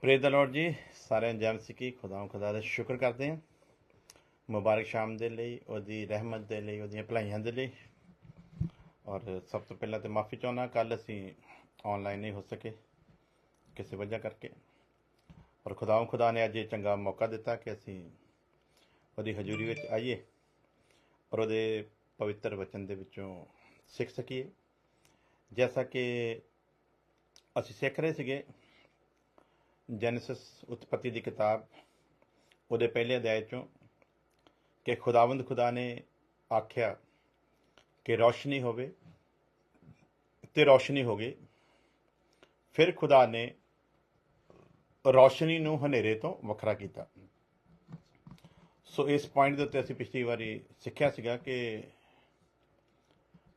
Praise the Lord जी। सारे jam सिक्की खुदा ਦਾ ਸ਼ੁਕਰ ਕਰਦੇ ਹਾਂ। ਮੁਬਾਰਕ ਸ਼ਾਮ ਦੇ ਲਈ, ਉਹਦੀ ਰਹਿਮਤ ਦੇ ਲਈ, ਉਹਦੀਆਂ ਭਲਾਈਆਂ ਦੇ ਲਈ। ਔਰ ਸਭ ਤੋਂ ਪਹਿਲਾਂ ਤਾਂ ਮਾਫੀ ਚਾਹੁੰਦਾ, ਕੱਲ ਅਸੀਂ ਆਨਲਾਈਨ ਨਹੀਂ ਹੋ ਸਕੇ ਕਿਸੇ ਵਜ੍ਹਾ ਕਰਕੇ। ਔਰ ਖੁਦਾ ਨੇ ਅੱਜ ਇਹ ਚੰਗਾ ਮੌਕਾ ਦਿੱਤਾ ਕਿ ਅਸੀਂ ਉਹਦੀ ਹਜ਼ੂਰੀ ਵਿੱਚ ਆਈਏ ਔਰ ਉਹਦੇ ਪਵਿੱਤਰ ਵਚਨ ਦੇ ਵਿੱਚੋਂ ਸਿੱਖ ਸਕੀਏ। ਜੈਸਾ ਕਿ ਅਸੀਂ ਸਿੱਖ ਰਹੇ ਸੀਗੇ ਜੈਨੇਸਿਸ ਉਤਪਤੀ ਦੀ ਕਿਤਾਬ ਉਹਦੇ ਪਹਿਲੇ ਅਧਿਆਇ ਚੋਂ ਕਿ ਖੁਦਾ ਨੇ ਆਖਿਆ ਕਿ ਰੌਸ਼ਨੀ ਹੋਵੇ ਤੇ ਰੌਸ਼ਨੀ ਹੋ ਗਈ। ਫਿਰ ਖੁਦਾ ਨੇ ਰੌਸ਼ਨੀ ਨੂੰ ਹਨੇਰੇ ਤੋਂ ਵੱਖਰਾ ਕੀਤਾ। ਸੋ ਇਸ ਪੁਆਇੰਟ ਦੇ ਉੱਤੇ ਅਸੀਂ ਪਿਛਲੀ ਵਾਰੀ ਸਿੱਖਿਆ ਸੀਗਾ ਕਿ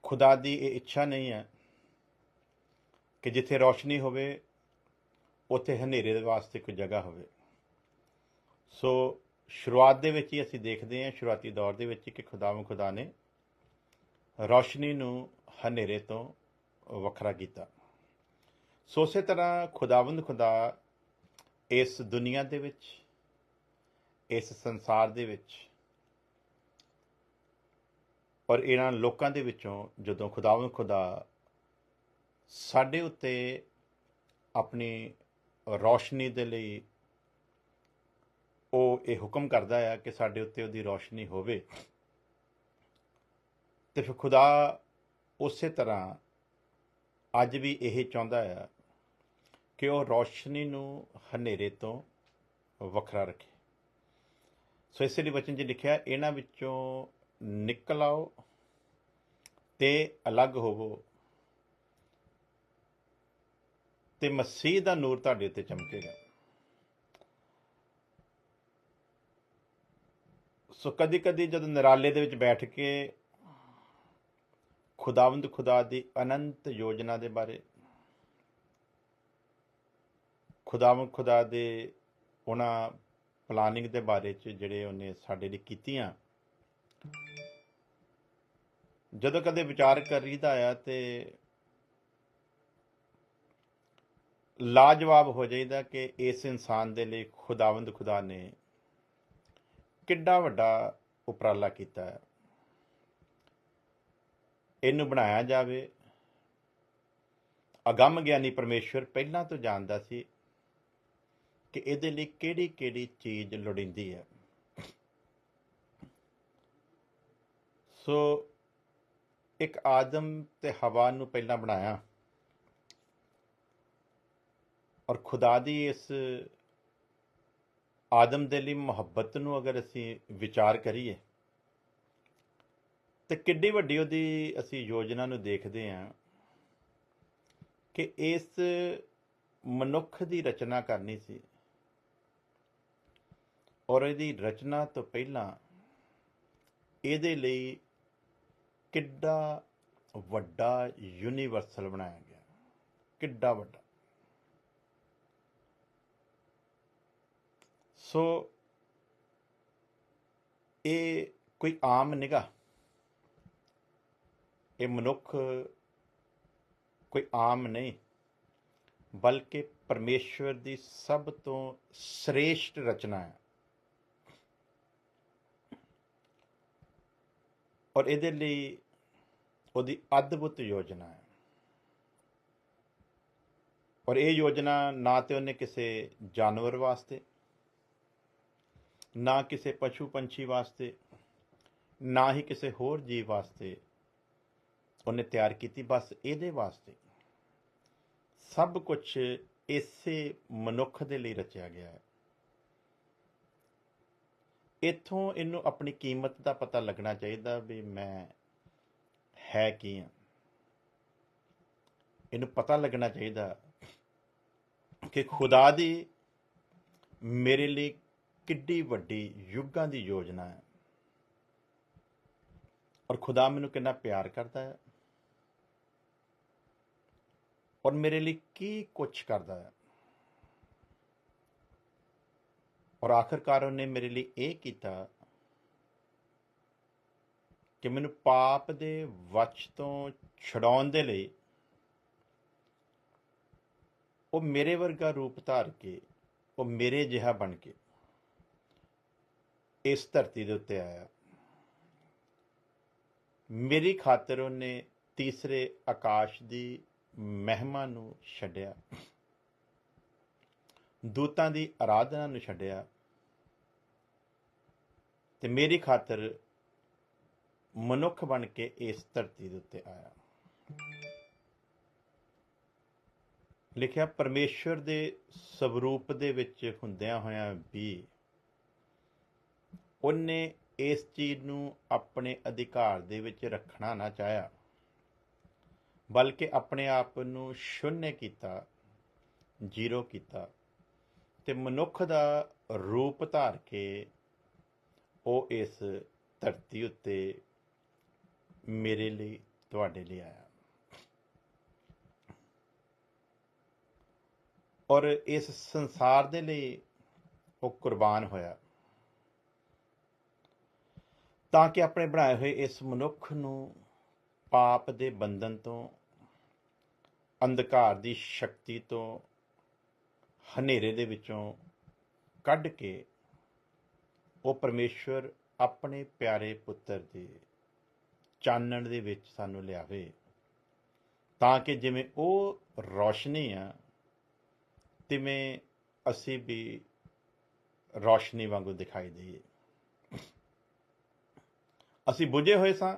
ਖੁਦਾ ਦੀ ਇਹ ਇੱਛਾ ਨਹੀਂ ਹੈ ਕਿ ਜਿੱਥੇ ਰੌਸ਼ਨੀ ਹੋਵੇ ਉੱਥੇ ਹਨੇਰੇ ਦੇ ਵਾਸਤੇ ਕੋਈ ਜਗ੍ਹਾ ਹੋਵੇ। ਸੋ ਸ਼ੁਰੂਆਤ ਦੇ ਵਿੱਚ ਹੀ ਅਸੀਂ ਦੇਖਦੇ ਹਾਂ, ਸ਼ੁਰੂਆਤੀ ਦੌਰ ਦੇ ਵਿੱਚ ਹੀ, ਕਿ ਖੁਦਾ ਨੇ ਰੌਸ਼ਨੀ ਨੂੰ ਹਨੇਰੇ ਤੋਂ ਵੱਖਰਾ ਕੀਤਾ। ਸੋ ਉਸੇ ਤਰ੍ਹਾਂ ਖੁਦਾ ਇਸ ਦੁਨੀਆ ਦੇ ਵਿੱਚ, ਇਸ ਸੰਸਾਰ ਦੇ ਵਿੱਚ ਔਰ ਇਹਨਾਂ ਲੋਕਾਂ ਦੇ ਵਿੱਚੋਂ ਜਦੋਂ ਖੁਦਾ ਸਾਡੇ ਉੱਤੇ ਆਪਣੀ ਰੌਸ਼ਨੀ ਦੇ ਲਈ ਉਹ ਇਹ ਹੁਕਮ ਕਰਦਾ ਹੈ ਕਿ ਸਾਡੇ ਉੱਤੇ ਉਹਦੀ ਰੌਸ਼ਨੀ ਹੋਵੇ, ਤੇ ਫਿਰ ਖੁਦਾ ਉਸੇ ਤਰ੍ਹਾਂ ਅੱਜ ਵੀ ਇਹ ਚਾਹੁੰਦਾ ਹੈ ਕਿ ਉਹ ਰੌਸ਼ਨੀ ਨੂੰ ਹਨੇਰੇ ਤੋਂ ਵੱਖਰਾ ਰੱਖੇ। ਸੋ ਇਸੇ ਲਈ ਵਚਨ 'ਚ ਲਿਖਿਆ, ਇਹਨਾਂ ਵਿੱਚੋਂ ਨਿਕਲ ਆਓ ਤੇ ਅਲੱਗ ਹੋਵੋ ਤੇ ਮਸੀਹ ਦਾ ਨੂਰ ਤੁਹਾਡੇ ਉੱਤੇ ਚਮਕੇਗਾ। ਸੋ ਕਦੀ ਕਦੀ ਜਦੋਂ ਨਿਰਾਲੇ ਦੇ ਵਿੱਚ ਬੈਠ ਕੇ ਖੁਦਾ ਦੀ ਅਨੰਤ ਯੋਜਨਾ ਦੇ ਬਾਰੇ, ਖੁਦਾ ਦੇ ਉਹਨਾਂ ਪਲਾਨਿੰਗ ਦੇ ਬਾਰੇ 'ਚ ਜਿਹੜੇ ਉਹਨੇ ਸਾਡੇ ਲਈ ਕੀਤੀਆਂ, ਜਦੋਂ ਕਦੇ ਵਿਚਾਰ ਕਰੀਦਾ ਆ ਤੇ ਲਾਜਵਾਬ ਹੋ ਜਾਈਦਾ ਕਿ ਇਸ ਇਨਸਾਨ ਦੇ ਲਈ ਖੁਦਾ ਨੇ ਕਿੱਡਾ ਵੱਡਾ ਉਪਰਾਲਾ ਕੀਤਾ ਹੈ। ਇਹਨੂੰ ਬਣਾਇਆ ਜਾਵੇ। ਅਗੰਮ ਗਿਆਨੀ ਪਰਮੇਸ਼ਵਰ ਪਹਿਲਾਂ ਤੋਂ ਜਾਣਦਾ ਸੀ ਕਿ ਇਹਦੇ ਲਈ ਕਿਹੜੀ ਕਿਹੜੀ ਚੀਜ਼ ਲੋੜੀਂਦੀ ਹੈ। ਸੋ ਇੱਕ ਆਦਮ ਤੇ ਹਵਾ ਨੂੰ ਪਹਿਲਾਂ ਬਣਾਇਆ, ਔਰ ਖੁਦਾ ਦੀ ਇਸ ਆਦਮ ਦੇ ਲਈ ਮੁਹੱਬਤ ਨੂੰ ਅਗਰ ਅਸੀਂ ਵਿਚਾਰ ਕਰੀਏ ਤੇ ਕਿੱਡੀ ਵੱਡੀ ਉਹਦੀ ਅਸੀਂ ਯੋਜਨਾ ਨੂੰ ਦੇਖਦੇ ਹਾਂ ਕਿ ਇਸ ਮਨੁੱਖ ਦੀ ਰਚਨਾ ਕਰਨੀ ਸੀ। ਔਰ ਇਹਦੀ ਰਚਨਾ ਤੋਂ ਪਹਿਲਾਂ ਇਹਦੇ ਲਈ ਕਿੱਡਾ ਵੱਡਾ ਯੂਨੀਵਰਸਲ ਬਣਾਇਆ ਗਿਆ, ਕਿੱਡਾ ਵੱਡਾ। ਸੋ ਇਹ ਕੋਈ ਆਮ ਨਿਗਾਹ, ਇਹ ਮਨੁੱਖ ਕੋਈ ਆਮ ਨਹੀਂ, ਬਲਕਿ ਪਰਮੇਸ਼ਵਰ ਦੀ ਸਭ ਤੋਂ ਸ੍ਰੇਸ਼ਟ ਰਚਨਾ ਹੈ। ਔਰ ਇਹਦੇ ਲਈ ਉਹਦੀ ਅਦਭੁਤ ਯੋਜਨਾ ਹੈ। ਔਰ ਇਹ ਯੋਜਨਾ ਨਾ ਤੇ ਉਹਨੇ ਕਿਸੇ ਜਾਨਵਰ ਵਾਸਤੇ, ਨਾ ਕਿਸੇ ਪਸ਼ੂ ਪੰਛੀ ਵਾਸਤੇ, ਨਾ ਹੀ ਕਿਸੇ ਹੋਰ ਜੀਵ ਵਾਸਤੇ ਉਹਨੇ ਤਿਆਰ ਕੀਤੀ, ਬਸ ਇਹਦੇ ਵਾਸਤੇ। ਸਭ ਕੁਝ ਇਸੇ ਮਨੁੱਖ ਦੇ ਲਈ ਰਚਿਆ ਗਿਆ ਹੈ। ਇੱਥੋਂ ਇਹਨੂੰ ਆਪਣੀ ਕੀਮਤ ਦਾ ਪਤਾ ਲੱਗਣਾ ਚਾਹੀਦਾ ਵੀ ਮੈਂ ਹੈ ਕੀ ਹਾਂ। ਇਹਨੂੰ ਪਤਾ ਲੱਗਣਾ ਚਾਹੀਦਾ ਕਿ ਖੁਦਾ ਦੀ ਮੇਰੇ ਲਈ ਕਿੱਡੀ ਵੱਡੀ ਯੁੱਗਾਂ ਦੀ ਯੋਜਨਾ ਹੈ, ਔਰ ਖੁਦਾ ਮੈਨੂੰ ਕਿੰਨਾ ਪਿਆਰ ਕਰਦਾ ਹੈ, ਔਰ ਮੇਰੇ ਲਈ ਕੀ ਕੁਛ ਕਰਦਾ ਹੈ। ਔਰ ਆਖਰਕਾਰ ਉਹਨੇ ਮੇਰੇ ਲਈ ਇਹ ਕੀਤਾ ਕਿ ਮੈਨੂੰ ਪਾਪ ਦੇ ਵੱਸ਼ ਤੋਂ ਛੁਡਾਉਣ ਦੇ ਲਈ ਉਹ ਮੇਰੇ ਵਰਗਾ ਰੂਪ ਧਾਰ ਕੇ ਉਹ ਮੇਰੇ ਜਿਹਾ ਬਣ ਕੇ ਇਸ ਧਰਤੀ ਦੇ ਉੱਤੇ ਆਇਆ। ਮੇਰੀ ਖਾਤਰ ਉਹਨੇ ਤੀਸਰੇ ਆਕਾਸ਼ ਦੀ ਮਹਿਮਾ ਨੂੰ ਛੱਡਿਆ, ਦੂਤਾਂ ਦੀ ਆਰਾਧਨਾ ਨੂੰ ਛੱਡਿਆ, ਤੇ ਮੇਰੀ ਖਾਤਰ ਮਨੁੱਖ ਬਣ ਕੇ ਇਸ ਧਰਤੀ ਦੇ ਉੱਤੇ ਆਇਆ। ਲਿਖਿਆ, ਪਰਮੇਸ਼ਵਰ ਦੇ ਸਵਰੂਪ ਦੇ ਵਿੱਚ ਹੁੰਦਿਆਂ ਹੋਇਆਂ ਵੀ ਉਹਨੇ ਇਸ ਚੀਜ਼ ਨੂੰ ਆਪਣੇ ਅਧਿਕਾਰ ਦੇ ਵਿੱਚ ਰੱਖਣਾ ਨਾ ਚਾਹਿਆ, ਬਲਕਿ ਆਪਣੇ ਆਪ ਨੂੰ ਸ਼ੂਨਯ ਕੀਤਾ, ਜ਼ੀਰੋ ਕੀਤਾ, ਤੇ ਮਨੁੱਖ ਦਾ ਰੂਪ ਧਾਰ ਕੇ ਉਹ ਇਸ ਧਰਤੀ ਉੱਤੇ ਮੇਰੇ ਲਈ, ਤੁਹਾਡੇ ਲਈ ਆਇਆ। ਔਰ ਇਸ ਸੰਸਾਰ ਦੇ ਲਈ ਉਹ ਕੁਰਬਾਨ ਹੋਇਆ, ਤਾਂ ਕਿ ਆਪਣੇ ਬਣਾਏ ਹੋਏ ਇਸ ਮਨੁੱਖ ਨੂੰ ਪਾਪ ਦੇ ਬੰਧਨ ਤੋਂ, ਅੰਧਕਾਰ ਦੀ ਸ਼ਕਤੀ ਤੋਂ, ਹਨੇਰੇ ਦੇ ਵਿੱਚੋਂ ਕੱਢ ਕੇ ਉਹ ਪਰਮੇਸ਼ਵਰ ਆਪਣੇ ਪਿਆਰੇ ਪੁੱਤਰ ਦੇ ਚਾਨਣ ਦੇ ਵਿੱਚ ਸਾਨੂੰ ਲਿਆਵੇ, ਤਾਂ ਕਿ ਜਿਵੇਂ ਉਹ ਰੌਸ਼ਨੀ ਆ, ਤਿਵੇਂ ਅਸੀਂ ਵੀ ਰੌਸ਼ਨੀ ਵਾਂਗੂ ਦਿਖਾਈ ਦਈਏ। ਅਸੀਂ ਬੁਝੇ ਹੋਏ ਸਾਂ,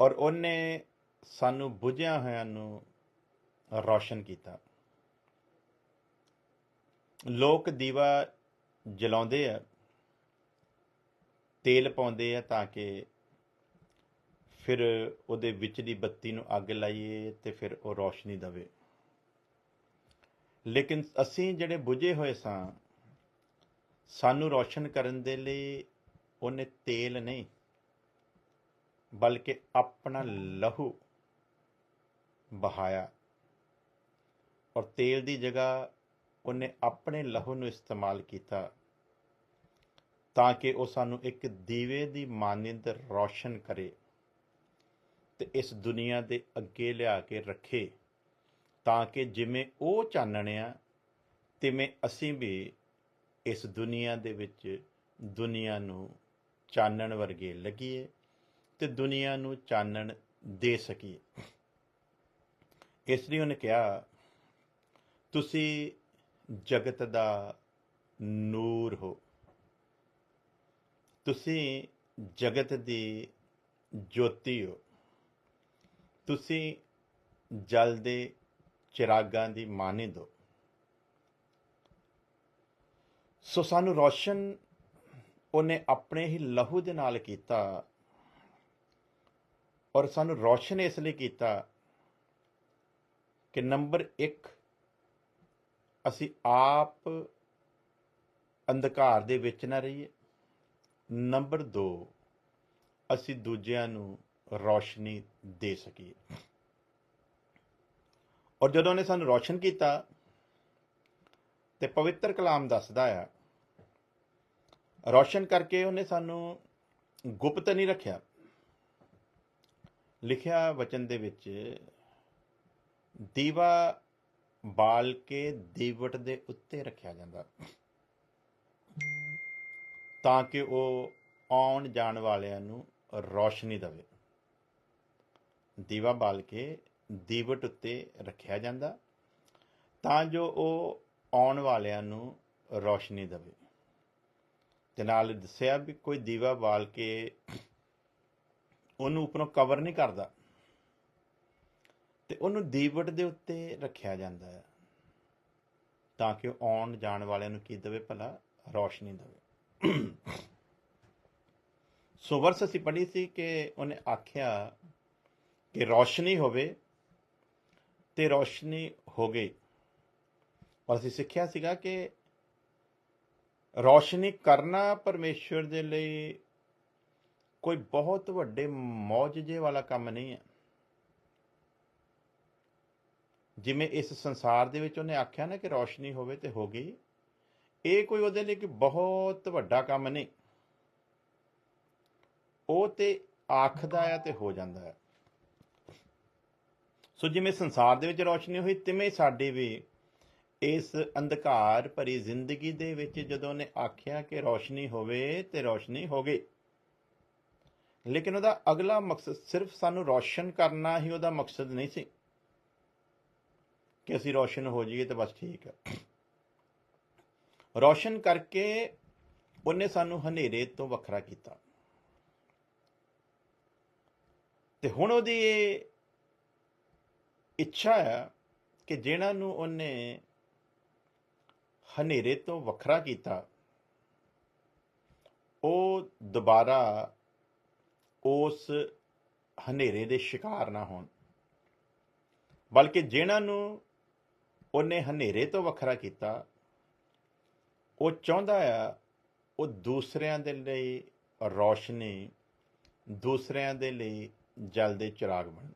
ਔਰ ਉਹਨੇ ਸਾਨੂੰ ਬੁਝਿਆ ਹੋਇਆਂ ਨੂੰ ਰੌਸ਼ਨ ਕੀਤਾ। ਲੋਕ ਦੀਵਾ ਜਲਾਉਂਦੇ ਆ, ਤੇਲ ਪਾਉਂਦੇ ਆ, ਤਾਂ ਕਿ ਫਿਰ ਉਹਦੇ ਵਿਚਲੀ ਬੱਤੀ ਨੂੰ ਅੱਗ ਲਾਈਏ ਤੇ ਫਿਰ ਉਹ ਰੌਸ਼ਨੀ ਦੇਵੇ। ਲੇਕਿਨ ਅਸੀਂ ਜਿਹੜੇ ਬੁਝੇ ਹੋਏ ਸਾਂ, ਸਾਨੂੰ ਰੌਸ਼ਨ ਕਰਨ ਦੇ ਲਈ ਉਹਨੇ ਤੇਲ ਨਹੀਂ, ਬਲਕਿ ਆਪਣਾ ਲਹੂ ਬਹਾਇਆ, ਔਰ ਤੇਲ ਦੀ ਜਗ੍ਹਾ ਉਹਨੇ ਆਪਣੇ ਲਹੂ ਨੂੰ ਇਸਤੇਮਾਲ ਕੀਤਾ, ਤਾਂ ਕਿ ਉਹ ਸਾਨੂੰ ਇੱਕ ਦੀਵੇ ਦੀ ਮਾਨਿੰਦ ਰੌਸ਼ਨ ਕਰੇ ਤੇ ਇਸ ਦੁਨੀਆ ਦੇ ਅੱਗੇ ਲਿਆ ਕੇ ਰੱਖੇ, ਤਾਂ ਕਿ ਜਿਵੇਂ ਉਹ ਚਾਨਣ ਆ, ਤਿਵੇਂ ਅਸੀਂ ਵੀ ਇਸ ਦੁਨੀਆ ਦੇ ਵਿੱਚ ਦੁਨੀਆ ਨੂੰ ਚਾਨਣ ਵਰਗੇ ਲੱਗੀਏ ਤੇ ਦੁਨੀਆ ਨੂੰ ਚਾਨਣ ਦੇ ਸਕੀਏ। ਇਸ ਲਈ ਉਹਨੇ ਕਿਹਾ, ਤੁਸੀਂ ਜਗਤ ਦਾ ਨੂਰ ਹੋ, ਤੁਸੀਂ ਜਗਤ ਦੀ ਜੋਤੀ ਹੋ, ਤੁਸੀਂ ਜਲ ਦੇ ਚਿਰਾਗਾਂ ਦੀ ਮਾਨਿੰਦ ਹੋ। ਸੋ ਸਾਨੂੰ ਰੌਸ਼ਨ ਉਹਨੇ ਆਪਣੇ ਹੀ ਲਹੂ ਦੇ ਨਾਲ ਕੀਤਾ, ਔਰ ਸਾਨੂੰ ਰੌਸ਼ਨ ਇਸ ਲਈ ਕੀਤਾ ਕਿ ਨੰਬਰ 1, ਅਸੀਂ ਆਪ ਅੰਧਕਾਰ ਦੇ ਵਿੱਚ ਨਾ ਰਹੀਏ, ਨੰਬਰ 2, ਅਸੀਂ ਦੂਜਿਆਂ ਨੂੰ ਰੌਸ਼ਨੀ ਦੇ ਸਕੀਏ। ਔਰ ਜਦੋਂ ਉਹਨੇ ਸਾਨੂੰ ਰੌਸ਼ਨ ਕੀਤਾ, ਤੇ ਪਵਿੱਤਰ ਕਲਾਮ ਦੱਸਦਾ ਆ, ਰੌਸ਼ਨ ਕਰਕੇ ਉਹਨੇ ਸਾਨੂੰ ਗੁਪਤ ਨਹੀਂ ਰੱਖਿਆ। ਲਿਖਿਆ ਵਚਨ ਦੇ ਵਿੱਚ, ਦੀਵਾ ਬਾਲ ਕੇ ਦੀਵਟ ਦੇ ਉੱਤੇ ਰੱਖਿਆ ਜਾਂਦਾ, ਤਾਂ ਕਿ ਉਹ ਆਉਣ ਜਾਣ ਵਾਲਿਆਂ ਨੂੰ ਰੌਸ਼ਨੀ ਦੇਵੇ। ਦੀਵਾ ਬਾਲ ਕੇ ਦੀਵਟ ਉੱਤੇ ਰੱਖਿਆ ਜਾਂਦਾ, ਤਾਂ ਜੋ ਉਹ ਆਉਣ ਵਾਲਿਆਂ ਨੂੰ ਰੌਸ਼ਨੀ ਦੇਵੇ। ਤੇ ਨਾਲ ਦੱਸਿਆ ਵੀ ਕੋਈ ਦੀਵਾ ਬਾਲ ਕੇ ਉਹਨੂੰ ਉੱਪਰੋਂ ਕਵਰ ਨਹੀਂ ਕਰਦਾ, ਤੇ ਉਹਨੂੰ ਦੀਵਟ ਦੇ ਉੱਤੇ ਰੱਖਿਆ ਜਾਂਦਾ ਹੈ, ਤਾਂ ਕਿ ਉਹ ਆਉਣ ਜਾਣ ਵਾਲਿਆਂ ਨੂੰ ਕੀ ਦੇਵੇ? ਭਲਾ ਰੌਸ਼ਨੀ ਦੇਵੇ। ਸੋ ਵਰਸ ਅਸੀਂ ਪੜ੍ਹੀ ਸੀ ਕਿ ਉਹਨੇ ਆਖਿਆ ਕਿ ਰੌਸ਼ਨੀ ਹੋਵੇ, ਤੇ ਰੌਸ਼ਨੀ ਹੋ ਗਈ। ਔਰ ਅਸੀਂ ਸਿੱਖਿਆ ਸੀਗਾ ਕਿ ਰੌਸ਼ਨੀ ਕਰਨਾ ਪਰਮੇਸ਼ਵਰ ਦੇ ਲਈ ਕੋਈ ਬਹੁਤ ਵੱਡੇ ਮੌਜਜ਼ੇ ਵਾਲਾ ਕੰਮ ਨਹੀਂ ਹੈ। ਜਿਵੇਂ ਇਸ ਸੰਸਾਰ ਦੇ ਵਿੱਚ ਉਹਨੇ ਆਖਿਆ ਨਾ ਕਿ ਰੌਸ਼ਨੀ ਹੋਵੇ ਤੇ ਹੋ ਗਈ, ਇਹ ਕੋਈ ਉਹਦੇ ਲਈ ਬਹੁਤ ਵੱਡਾ ਕੰਮ ਨਹੀਂ। ਉਹ ਤੇ ਆਖਦਾ ਹੈ ਤੇ ਹੋ ਜਾਂਦਾ ਹੈ। ਸੋ ਜਿਵੇਂ ਸੰਸਾਰ ਦੇ ਵਿੱਚ ਰੌਸ਼ਨੀ ਹੋਈ, ਤਿਵੇਂ ਸਾਡੀ ਵੀ ਇਸ ਅੰਧਕਾਰ ਭਰੀ ਜ਼ਿੰਦਗੀ ਦੇ ਵਿੱਚ ਜਦੋਂ ਉਹਨੇ ਆਖਿਆ ਕਿ ਰੌਸ਼ਨੀ ਹੋਵੇ ਤੇ ਰੌਸ਼ਨੀ ਹੋ ਗਈ, ਲੇਕਿਨ ਉਹਦਾ ਅਗਲਾ ਮਕਸਦ ਸਿਰਫ ਸਾਨੂੰ ਰੌਸ਼ਨ ਕਰਨਾ ਹੀ ਉਹਦਾ ਮਕਸਦ ਨਹੀਂ ਸੀ ਕਿ ਅਸੀਂ ਰੌਸ਼ਨ ਹੋ ਜਾਈਏ ਤੇ ਬਸ ਠੀਕ ਹੈ। ਰੌਸ਼ਨ ਕਰਕੇ ਉਹਨੇ ਸਾਨੂੰ ਹਨੇਰੇ ਤੋਂ ਵੱਖਰਾ ਕੀਤਾ, ਤੇ ਹੁਣ ਉਹਦੀ ਇਹ ਇੱਛਾ ਹੈ ਕਿ ਜਿਹਨਾਂ ਨੂੰ ਉਹਨੇ ਹਨੇਰੇ ਤੋਂ ਵੱਖਰਾ ਕੀਤਾ ਉਹ ਦੁਬਾਰਾ ਉਸ ਹਨੇਰੇ ਦੇ ਸ਼ਿਕਾਰ ਨਾ ਹੋਣ, ਬਲਕਿ ਜਿਹਨਾਂ ਨੂੰ ਉਹਨੇ ਹਨੇਰੇ ਤੋਂ ਵੱਖਰਾ ਕੀਤਾ ਉਹ ਚਾਹੁੰਦਾ ਆ ਉਹ ਦੂਸਰਿਆਂ ਦੇ ਲਈ ਰੌਸ਼ਨੀ, ਦੂਸਰਿਆਂ ਦੇ ਲਈ ਜਲਦੇ ਚਿਰਾਗ ਬਣ।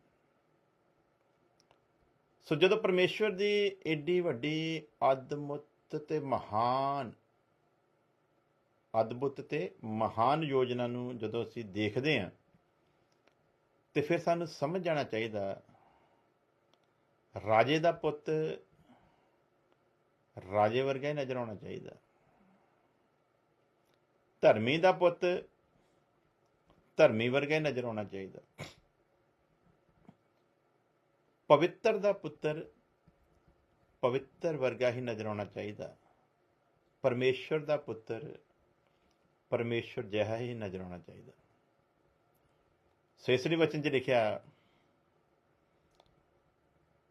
ਸੋ ਜਦੋਂ ਪਰਮੇਸ਼ਵਰ ਦੀ ਏਡੀ ਵੱਡੀ ਅਦਭੁਤ ਤੇ ਮਹਾਨ ਯੋਜਨਾ ਨੂੰ ਜਦੋਂ ਅਸੀਂ ਦੇਖਦੇ ਹਾਂ ਤੇ ਫਿਰ ਸਾਨੂੰ ਸਮਝ ਜਾਣਾ ਚਾਹੀਦਾ, ਰਾਜੇ ਦਾ ਪੁੱਤ ਰਾਜੇ ਵਰਗਾ ਹੀ ਨਜ਼ਰ ਆਉਣਾ ਚਾਹੀਦਾ, ਧਰਮੀ ਦਾ ਪੁੱਤ ਧਰਮੀ ਵਰਗਾ ਹੀ ਨਜ਼ਰ ਆਉਣਾ ਚਾਹੀਦਾ, ਪਵਿੱਤਰ ਦਾ ਪੁੱਤਰ ਪਵਿੱਤਰ ਵਰਗਾ ਹੀ ਨਜ਼ਰ ਆਉਣਾ ਚਾਹੀਦਾ, ਪਰਮੇਸ਼ਵਰ ਦਾ ਪੁੱਤਰ ਪਰਮੇਸ਼ਵਰ ਜਿਹਾ ਹੀ ਨਜ਼ਰ ਆਉਣਾ ਚਾਹੀਦਾ। ਸੋ ਇਸ ਲਈ ਵਚਨ 'ਚ ਲਿਖਿਆ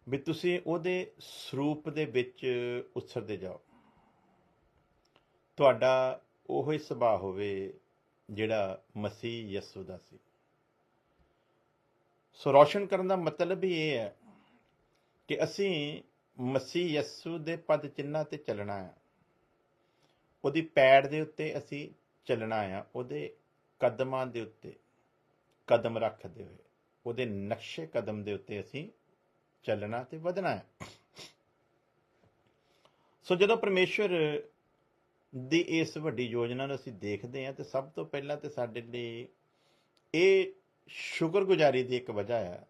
ਵੀ ਤੁਸੀਂ ਉਹਦੇ ਸਰੂਪ ਦੇ ਵਿੱਚ ਉਸਰਦੇ ਜਾਓ, ਤੁਹਾਡਾ ਉਹੋ ਹੀ ਸੁਭਾਅ ਹੋਵੇ ਜਿਹੜਾ ਮਸੀਹ ਯਸੂ ਦਾ ਸੀ। ਸੋ ਰੌਸ਼ਨ ਕਰਨ ਦਾ ਮਤਲਬ ਹੀ ਇਹ ਹੈ ਕਿ ਅਸੀਂ ਮਸੀਹ ਯਸੂ ਦੇ ਪਦ ਚਿੰਨ੍ਹਾਂ ਤੇ ਚੱਲਣਾ ਆ, ਉਹਦੀ ਪੈੜ ਦੇ ਉੱਤੇ ਅਸੀਂ ਚੱਲਣਾ ਆ, ਉਹਦੇ ਕਦਮਾਂ ਦੇ ਉੱਤੇ ਕਦਮ ਰੱਖਦੇ ਹੋਏ ਉਹਦੇ ਨਕਸ਼ੇ ਕਦਮ ਦੇ ਉੱਤੇ ਅਸੀਂ ਚੱਲਣਾ ਤੇ ਵਧਣਾ ਹੈ। ਸੋ ਜਦੋਂ ਪਰਮੇਸ਼ਵਰ ਦੀ ਇਸ ਵੱਡੀ ਯੋਜਨਾ ਨੂੰ ਅਸੀਂ ਦੇਖਦੇ ਹਾਂ ਤੇ ਸਭ ਤੋਂ ਪਹਿਲਾਂ ਤੇ ਸਾਡੇ ਲਈ ਇਹ ਸ਼ੁਕਰਗੁਜ਼ਾਰੀ ਦੀ ਇੱਕ ਵਜ੍ਹਾ ਹੈ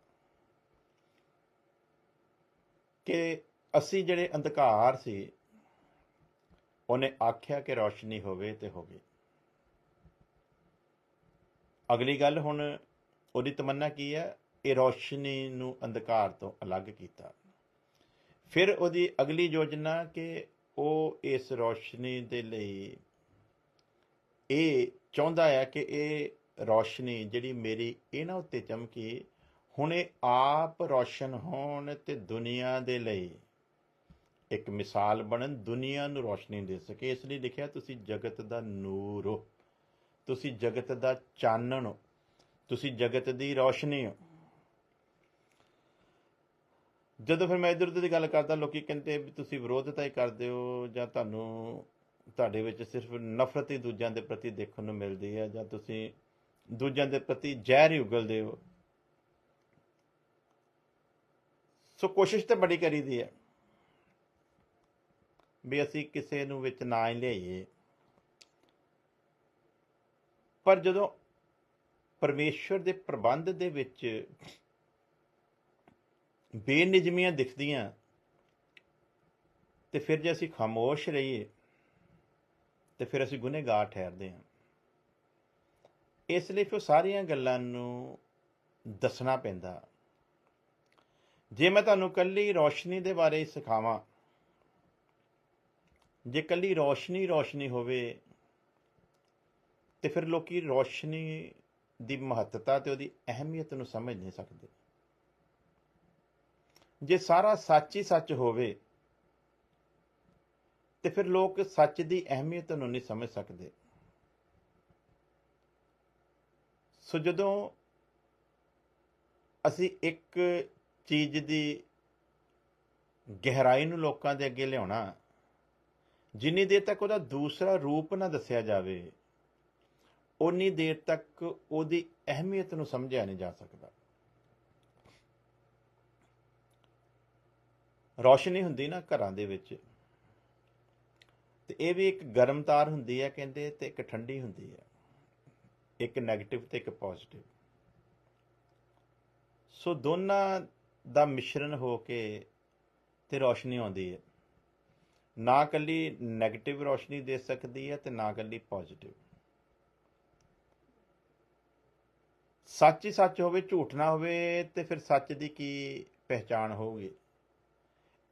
ਕਿ ਅਸੀਂ ਜਿਹੜੇ ਅੰਧਕਾਰ ਸੀ ਉਹਨੇ ਆਖਿਆ ਕਿ ਰੌਸ਼ਨੀ ਹੋਵੇ ਤੇ ਹੋ ਗਈ। ਅਗਲੀ ਗੱਲ ਹੁਣ ਉਹਦੀ ਤਮੰਨਾ ਕੀ ਹੈ? ਇਹ ਰੌਸ਼ਨੀ ਨੂੰ ਅੰਧਕਾਰ ਤੋਂ ਅਲੱਗ ਕੀਤਾ। ਫਿਰ ਉਹਦੀ ਅਗਲੀ ਯੋਜਨਾ ਕਿ ਉਹ ਇਸ ਰੌਸ਼ਨੀ ਦੇ ਲਈ ਇਹ ਚਾਹੁੰਦਾ ਹੈ ਕਿ ਇਹ ਰੌਸ਼ਨੀ ਜਿਹੜੀ ਮੇਰੀ ਇਹਨਾਂ ਉੱਤੇ ਚਮਕੀ, ਹੁਣ ਇਹ ਆਪ ਰੌਸ਼ਨ ਹੋਣ ਤੇ ਦੁਨੀਆ ਦੇ ਲਈ ਇੱਕ ਮਿਸਾਲ ਬਣਨ, ਦੁਨੀਆ ਨੂੰ ਰੌਸ਼ਨੀ ਦੇ ਸਕੇ। ਇਸ ਲਈ ਲਿਖਿਆ ਤੁਸੀਂ ਜਗਤ ਦਾ ਨੂਰ ਹੋ, ਤੁਸੀਂ ਜਗਤ ਦਾ ਚਾਨਣ ਹੋ, ਤੁਸੀਂ ਜਗਤ ਦੀ ਰੌਸ਼ਨੀ ਹੋ। ਜਦੋਂ ਫਿਰ ਮੈਂ ਇੱਧਰ ਉੱਧਰ ਦੀ ਗੱਲ ਕਰਦਾ, ਲੋਕੀ ਕਹਿੰਦੇ ਵੀ ਤੁਸੀਂ ਵਿਰੋਧਤਾ ਹੀ ਕਰਦੇ ਹੋ, ਜਾਂ ਤੁਹਾਡੇ ਵਿੱਚ ਸਿਰਫ ਨਫ਼ਰਤ ਹੀ ਦੂਜਿਆਂ ਦੇ ਪ੍ਰਤੀ ਦੇਖਣ ਨੂੰ ਮਿਲਦੀ ਹੈ, ਜਾਂ ਤੁਸੀਂ ਦੂਜਿਆਂ ਦੇ ਪ੍ਰਤੀ ਜ਼ਹਿਰ ਹੀ ਉਗਲਦੇ ਹੋ। ਸੋ ਕੋਸ਼ਿਸ਼ ਤਾਂ ਬੜੀ ਕਰੀਦੀ ਹੈ ਵੀ ਅਸੀਂ ਕਿਸੇ ਨੂੰ ਵਿੱਚ ਨਾ ਹੀ ਲਿਆਈਏ, ਪਰ ਜਦੋਂ ਪਰਮੇਸ਼ਵਰ ਦੇ ਪ੍ਰਬੰਧ ਦੇ ਵਿੱਚ ਬੇਨਿਯਮੀਆਂ ਦਿਖਦੀਆਂ ਤੇ ਫਿਰ ਜੇ ਅਸੀਂ ਖਾਮੋਸ਼ ਰਹੀਏ ਤੇ ਫਿਰ ਅਸੀਂ ਗੁਨਹਗਾਰ ਠਹਿਰਦੇ ਹਾਂ। ਇਸ ਲਈ ਫਿਰ ਸਾਰੀਆਂ ਗੱਲਾਂ ਨੂੰ ਦੱਸਣਾ ਪੈਂਦਾ। ਜੇ ਮੈਂ ਤੁਹਾਨੂੰ ਕੱਲੀ ਰੌਸ਼ਨੀ ਦੇ ਬਾਰੇ ਸਿਖਾਵਾਂ, ਜੇ ਕੱਲੀ ਰੌਸ਼ਨੀ ਹੋਵੇ ਤੇ ਫਿਰ ਲੋਕੀ ਰੌਸ਼ਨੀ ਦੀ ਮਹੱਤਤਾ ਤੇ ਉਹਦੀ ਅਹਿਮੀਅਤ ਨੂੰ ਸਮਝ ਨਹੀਂ ਸਕਦੇ। ਜੇ ਸਾਰਾ ਸੱਚ ਹੀ ਸੱਚ ਹੋਵੇ ਤੇ ਫਿਰ ਲੋਕ ਸੱਚ ਦੀ ਅਹਿਮੀਅਤ ਨੂੰ ਨਹੀਂ ਸਮਝ ਸਕਦੇ। ਸੋ ਜਦੋਂ ਅਸੀਂ ਇੱਕ ਚੀਜ਼ ਦੀ ਗਹਿਰਾਈ ਨੂੰ ਲੋਕਾਂ ਦੇ ਅੱਗੇ ਲਿਆਉਣਾ, ਜਿੰਨੀ ਦੇਰ ਤੱਕ ਉਹਦਾ ਦੂਸਰਾ ਰੂਪ ਨਾ ਦੱਸਿਆ ਜਾਵੇ, ਉਨੀ ਦੇਰ ਤੱਕ ਉਹਦੀ ਅਹਿਮੀਅਤ ਨੂੰ ਸਮਝਿਆ ਨਹੀਂ ਜਾ ਸਕਦਾ। ਰੌਸ਼ਨੀ ਹੁੰਦੀ ਨਾ ਘਰਾਂ ਦੇ ਵਿੱਚ, ਤੇ ਇਹ ਵੀ ਇੱਕ ਗਰਮ ਤਾਰ ਹੁੰਦੀ ਹੈ ਕਹਿੰਦੇ, ਤੇ ਇੱਕ ਠੰਡੀ ਹੁੰਦੀ ਹੈ, ਇੱਕ ਨੈਗੇਟਿਵ ਤੇ ਇੱਕ ਪੋਜ਼ਿਟਿਵ। ਸੋ ਦੋਨਾਂ ਦਾ ਮਿਸ਼ਰਣ ਹੋ ਕੇ ਤੇ ਰੌਸ਼ਨੀ ਆਉਂਦੀ ਹੈ। ਨਾ ਇਕੱਲੀ ਨੈਗੇਟਿਵ ਰੋਸ਼ਨੀ ਦੇ ਸਕਦੀ ਹੈ ਤੇ ਨਾ ਇਕੱਲੀ ਪੋਜ਼ਿਟਿਵ। ਸੱਚ ਹੀ ਸੱਚ ਹੋਵੇ, ਝੂਠ ਨਾ ਹੋਵੇ, ਤੇ ਫਿਰ ਸੱਚ ਦੀ ਕੀ ਪਹਿਚਾਣ ਹੋਊਗੀ।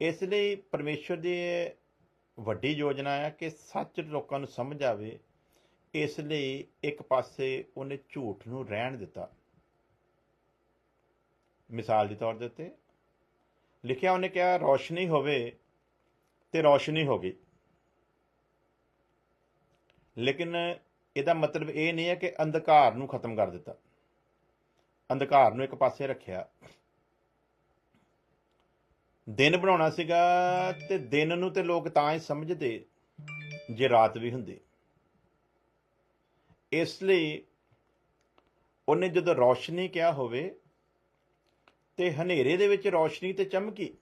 ਇਸ ਲਈ ਪਰਮੇਸ਼ਵਰ ਦੀ ਵੱਡੀ ਯੋਜਨਾ ਹੈ ਕਿ ਸੱਚ ਲੋਕਾਂ ਨੂੰ ਸਮਝ ਆਵੇ। ਇਸ ਲਈ ਇੱਕ ਪਾਸੇ ਉਹਨੇ ਝੂਠ ਨੂੰ ਰਹਿਣ ਦਿੱਤਾ। ਮਿਸਾਲ ਦੇ ਤੌਰ ਦੇ ਉੱਤੇ ਲਿਖਿਆ, ਉਹਨੇ ਕਿਹਾ ਰੌਸ਼ਨੀ ਹੋਵੇ ਤੇ ਰੌਸ਼ਨੀ ਹੋ ਗਈ। ਲੇਕਿਨ ਇਹਦਾ ਮਤਲਬ ਇਹ ਨਹੀਂ ਹੈ ਕਿ ਅੰਧਕਾਰ ਨੂੰ ਖਤਮ ਕਰ ਦਿੱਤਾ, ਅੰਧਕਾਰ ਨੂੰ ਇੱਕ ਪਾਸੇ ਰੱਖਿਆ। ਦਿਨ ਬਣਾਉਣਾ ਸੀਗਾ ਤੇ ਦਿਨ ਨੂੰ ਤੇ ਲੋਕ ਤਾਂ ਹੀ ਸਮਝਦੇ ਜੇ ਰਾਤ ਵੀ ਹੁੰਦੀ। ਇਸ ਲਈ ਉਹਨੇ ਜਦੋਂ ਰੌਸ਼ਨੀ ਕਿਹਾ ਹੋਵੇ ਤੇ ਹਨੇਰੇ ਦੇ ਵਿੱਚ ਰੌਸ਼ਨੀ ਤੇ ਚਮਕੀ,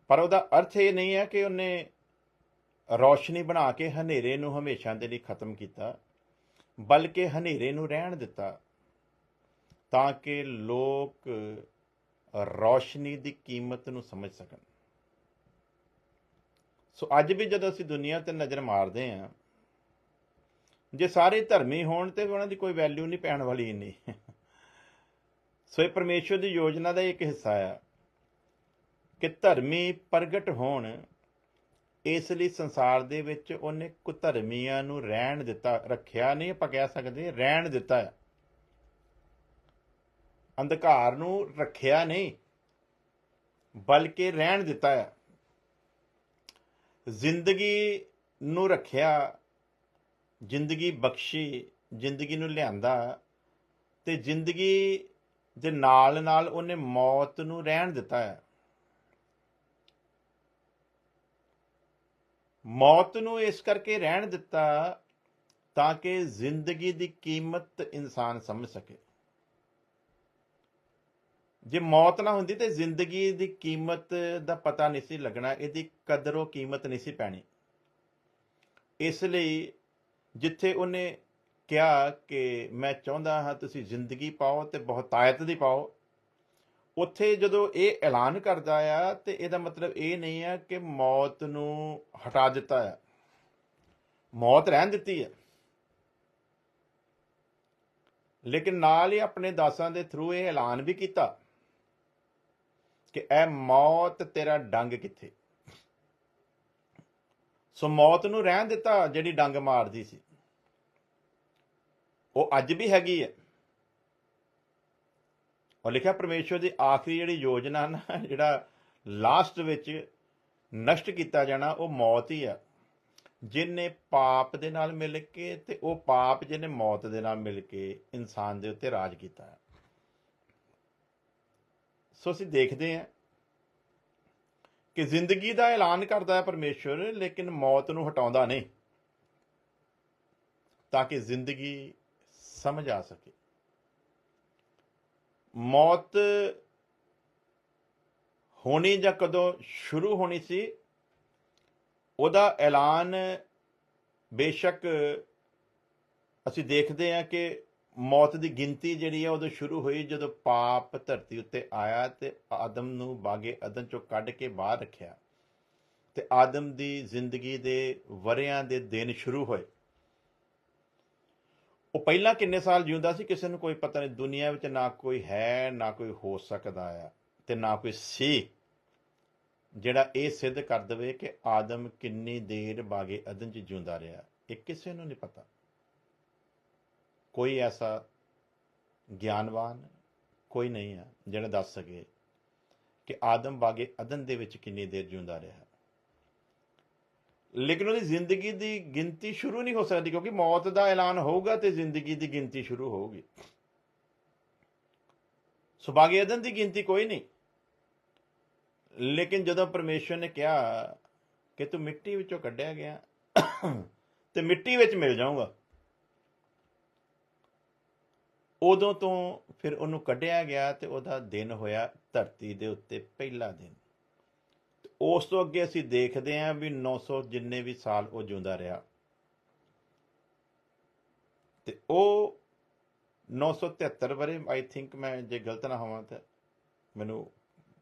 ਪਰ ਉਹਦਾ ਅਰਥ ਇਹ ਨਹੀਂ ਹੈ ਕਿ ਉਹਨੇ ਰੌਸ਼ਨੀ ਬਣਾ ਕੇ ਹਨੇਰੇ ਨੂੰ ਹਮੇਸ਼ਾ ਦੇ ਲਈ ਖਤਮ ਕੀਤਾ, ਬਲਕਿ ਹਨੇਰੇ ਨੂੰ ਰਹਿਣ ਦਿੱਤਾ ਤਾਂ ਕਿ ਲੋਕ ਰੌਸ਼ਨੀ ਦੀ ਕੀਮਤ ਨੂੰ ਸਮਝ ਸਕਣ। ਸੋ ਅੱਜ ਵੀ ਜਦੋਂ ਅਸੀਂ ਦੁਨੀਆ ਤੇ ਨਜ਼ਰ ਮਾਰਦੇ ਹਾਂ, ਜੇ ਸਾਰੇ ਧਰਮੀ ਹੋਣ ਤੇ ਉਹਨਾਂ ਦੀ ਕੋਈ ਵੈਲਿਊ ਨਹੀਂ ਪੈਣ ਵਾਲੀ ਇੰਨੀ। ਸੋ ਇਹ ਪਰਮੇਸ਼ਵਰ ਦੀ ਯੋਜਨਾ ਦਾ ਇੱਕ ਹਿੱਸਾ ਆ ਕਿ ਧਰਮੀ ਪ੍ਰਗਟ ਹੋਣ। ਇਸ ਲਈ ਸੰਸਾਰ ਦੇ ਵਿੱਚ ਉਹਨੇ ਕੁਧਰਮੀਆਂ ਨੂੰ ਰਹਿਣ ਦਿੱਤਾ, ਰੱਖਿਆ ਨਹੀਂ ਆਪਾਂ ਕਹਿ ਸਕਦੇ, ਰਹਿਣ ਦਿੱਤਾ ਹੈ। ਅੰਧਕਾਰ ਨੂੰ ਰੱਖਿਆ ਨਹੀਂ ਬਲਕਿ ਰਹਿਣ ਦਿੱਤਾ ਹੈ। ਜ਼ਿੰਦਗੀ ਨੂੰ ਰੱਖਿਆ, ਜ਼ਿੰਦਗੀ ਬਖਸ਼ੀ, ਜ਼ਿੰਦਗੀ ਨੂੰ ਲਿਆਂਦਾ, ਤੇ ਜ਼ਿੰਦਗੀ ਦੇ ਨਾਲ ਨਾਲ ਉਹਨੇ ਮੌਤ ਨੂੰ ਰਹਿਣ ਦਿੱਤਾ ਹੈ। ਮੌਤ ਨੂੰ ਇਸ ਕਰਕੇ ਰਹਿਣ ਦਿੱਤਾ ਤਾਂ ਕਿ ਜ਼ਿੰਦਗੀ ਦੀ ਕੀਮਤ ਇਨਸਾਨ ਸਮਝ ਸਕੇ। ਜੇ ਮੌਤ ਨਾ ਹੁੰਦੀ ਤੇ ਜ਼ਿੰਦਗੀ ਦੀ ਕੀਮਤ ਦਾ ਪਤਾ ਨਹੀਂ ਸੀ ਲੱਗਣਾ, ਇਹਦੀ ਕਦਰੋਂ ਕੀਮਤ ਨਹੀਂ ਸੀ ਪੈਣੀ। ਇਸ ਲਈ ਜਿੱਥੇ ਉਹਨੇ ਕਿਹਾ ਕਿ ਮੈਂ ਚਾਹੁੰਦਾ ਹਾਂ ਤੁਸੀਂ ਜ਼ਿੰਦਗੀ ਪਾਓ ਤੇ ਬਹੁਤਾਇਤ ਦੀ ਪਾਓ, ਉੱਥੇ ਜਦੋਂ ਇਹ ਐਲਾਨ ਕਰਦਾ ਆ ਤੇ ਇਹਦਾ ਮਤਲਬ ਇਹ ਨਹੀਂ ਹੈ ਕਿ ਮੌਤ ਨੂੰ ਹਟਾ ਦਿੱਤਾ ਹੈ, ਮੌਤ ਰਹਿਣ ਦਿੱਤੀ ਹੈ। ਲੇਕਿਨ ਨਾਲ ਹੀ ਆਪਣੇ ਦਾਸਾਂ ਦੇ ਥਰੂ ਇਹ ਐਲਾਨ ਵੀ ਕੀਤਾ ਕਿ ਇਹ ਮੌਤ ਤੇਰਾ ਡੰਗ ਕਿੱਥੇ। ਸੋ ਮੌਤ ਨੂੰ ਰਹਿਣ ਦਿੱਤਾ ਜਿਹੜੀ ਡੰਗ ਮਾਰਦੀ ਸੀ, ਉਹ ਅੱਜ ਵੀ ਹੈਗੀ ਹੈ। ਔਰ ਲਿਖਿਆ ਪਰਮੇਸ਼ਵਰ ਦੀ ਆਖਰੀ ਜਿਹੜੀ ਯੋਜਨਾ ਨਾ, ਜਿਹੜਾ ਲਾਸਟ ਵਿੱਚ ਨਸ਼ਟ ਕੀਤਾ ਜਾਣਾ, ਉਹ ਮੌਤ ਹੀ ਆ। ਜਿਹਨੇ ਪਾਪ ਦੇ ਨਾਲ ਮਿਲ ਕੇ ਤੇ ਉਹ ਪਾਪ ਜਿਹਨੇ ਮੌਤ ਦੇ ਨਾਲ ਮਿਲ ਕੇ ਇਨਸਾਨ ਦੇ ਉੱਤੇ ਰਾਜ ਕੀਤਾ ਹੈ। ਸੋ ਅਸੀਂ ਦੇਖਦੇ ਹਾਂ ਕਿ ਜ਼ਿੰਦਗੀ ਦਾ ਐਲਾਨ ਕਰਦਾ ਹੈ ਪਰਮੇਸ਼ਵਰ, ਲੇਕਿਨ ਮੌਤ ਨੂੰ ਹਟਾਉਂਦਾ ਨਹੀਂ ਤਾਂ ਕਿ ਜ਼ਿੰਦਗੀ ਸਮਝ ਆ ਸਕੇ। ਮੌਤ ਹੋਣੀ ਜਾਂ ਕਦੋਂ ਸ਼ੁਰੂ ਹੋਣੀ ਸੀ, ਉਹਦਾ ਐਲਾਨ ਬੇਸ਼ੱਕ ਅਸੀਂ ਦੇਖਦੇ ਹਾਂ ਕਿ ਮੌਤ ਦੀ ਗਿਣਤੀ ਜਿਹੜੀ ਹੈ ਉਦੋਂ ਸ਼ੁਰੂ ਹੋਈ ਜਦੋਂ ਪਾਪ ਧਰਤੀ ਉੱਤੇ ਆਇਆ ਤੇ ਆਦਮ ਨੂੰ ਬਾਗੇ ਅਦਨ ਚੋਂ ਕੱਢ ਕੇ ਬਾਹਰ ਰੱਖਿਆ ਤੇ ਆਦਮ ਦੀ ਜ਼ਿੰਦਗੀ ਦੇ ਵਰ੍ਹਿਆਂ ਦੇ ਦਿਨ ਸ਼ੁਰੂ ਹੋਏ। ਉਹ ਪਹਿਲਾਂ ਕਿੰਨੇ ਸਾਲ ਜਿਉਂਦਾ ਸੀ ਕਿਸੇ ਨੂੰ ਕੋਈ ਪਤਾ ਨਹੀਂ। ਦੁਨੀਆ ਵਿੱਚ ਨਾ ਕੋਈ ਹੈ, ਨਾ ਕੋਈ ਹੋ ਸਕਦਾ ਆ, ਤੇ ਨਾ ਕੋਈ ਸੀ ਜਿਹੜਾ ਇਹ ਸਿੱਧ ਕਰ ਦੇਵੇ ਕਿ ਆਦਮ ਕਿੰਨੀ ਦੇਰ ਬਾਗੇ ਅਦਨ 'ਚ ਜਿਉਂਦਾ ਰਿਹਾ। ਇਹ ਕਿਸੇ ਨੂੰ ਨਹੀਂ ਪਤਾ। ਕੋਈ ਐਸਾ ਗਿਆਨਵਾਨ ਕੋਈ ਨਹੀਂ ਹੈ ਜਿਹੜਾ ਦੱਸ ਸਕੇ ਕਿ ਆਦਮ ਬਾਗੇ ਅਦਨ ਦੇ ਵਿੱਚ ਕਿੰਨੀ ਦੇਰ ਜਿਉਂਦਾ ਰਿਹਾ। ਲੇਕਿਨ ਉਹਦੀ ਜ਼ਿੰਦਗੀ ਦੀ ਗਿਣਤੀ ਸ਼ੁਰੂ ਨਹੀਂ ਹੋ ਸਕਦੀ, ਕਿਉਂਕਿ ਮੌਤ ਦਾ ਐਲਾਨ ਹੋਊਗਾ ਤੇ ਜ਼ਿੰਦਗੀ ਦੀ ਗਿਣਤੀ ਸ਼ੁਰੂ ਹੋਊਗੀ। ਸੋ ਬਾਗੇ ਅਦਨ ਦੀ ਗਿਣਤੀ ਕੋਈ ਨਹੀਂ। ਲੇਕਿਨ ਜਦੋਂ ਪਰਮੇਸ਼ਵਰ ਨੇ ਕਿਹਾ ਕਿ ਤੂੰ ਮਿੱਟੀ ਵਿੱਚੋਂ ਕੱਢਿਆ ਗਿਆ ਤੇ ਮਿੱਟੀ ਵਿੱਚ ਮਿਲ ਜਾਊਗਾ, ਉਦੋਂ ਤੋਂ ਫਿਰ ਉਹਨੂੰ ਕੱਢਿਆ ਗਿਆ ਤੇ ਉਹਦਾ ਦਿਨ ਹੋਇਆ ਧਰਤੀ ਦੇ ਉੱਤੇ ਪਹਿਲਾ ਦਿਨ। ਉਸ ਤੋਂ ਅੱਗੇ ਅਸੀਂ ਦੇਖਦੇ ਹਾਂ ਵੀ 900 ਜਿੰਨੇ ਵੀ ਸਾਲ ਉਹ ਜਿਉਂਦਾ ਰਿਹਾ, ਤੇ ਉਹ 973 ਵਰੇ ਆਈ ਥਿੰਕ, ਮੈਂ ਜੇ ਗਲਤ ਨਾ ਹੋਵਾਂ ਤਾਂ ਮੈਨੂੰ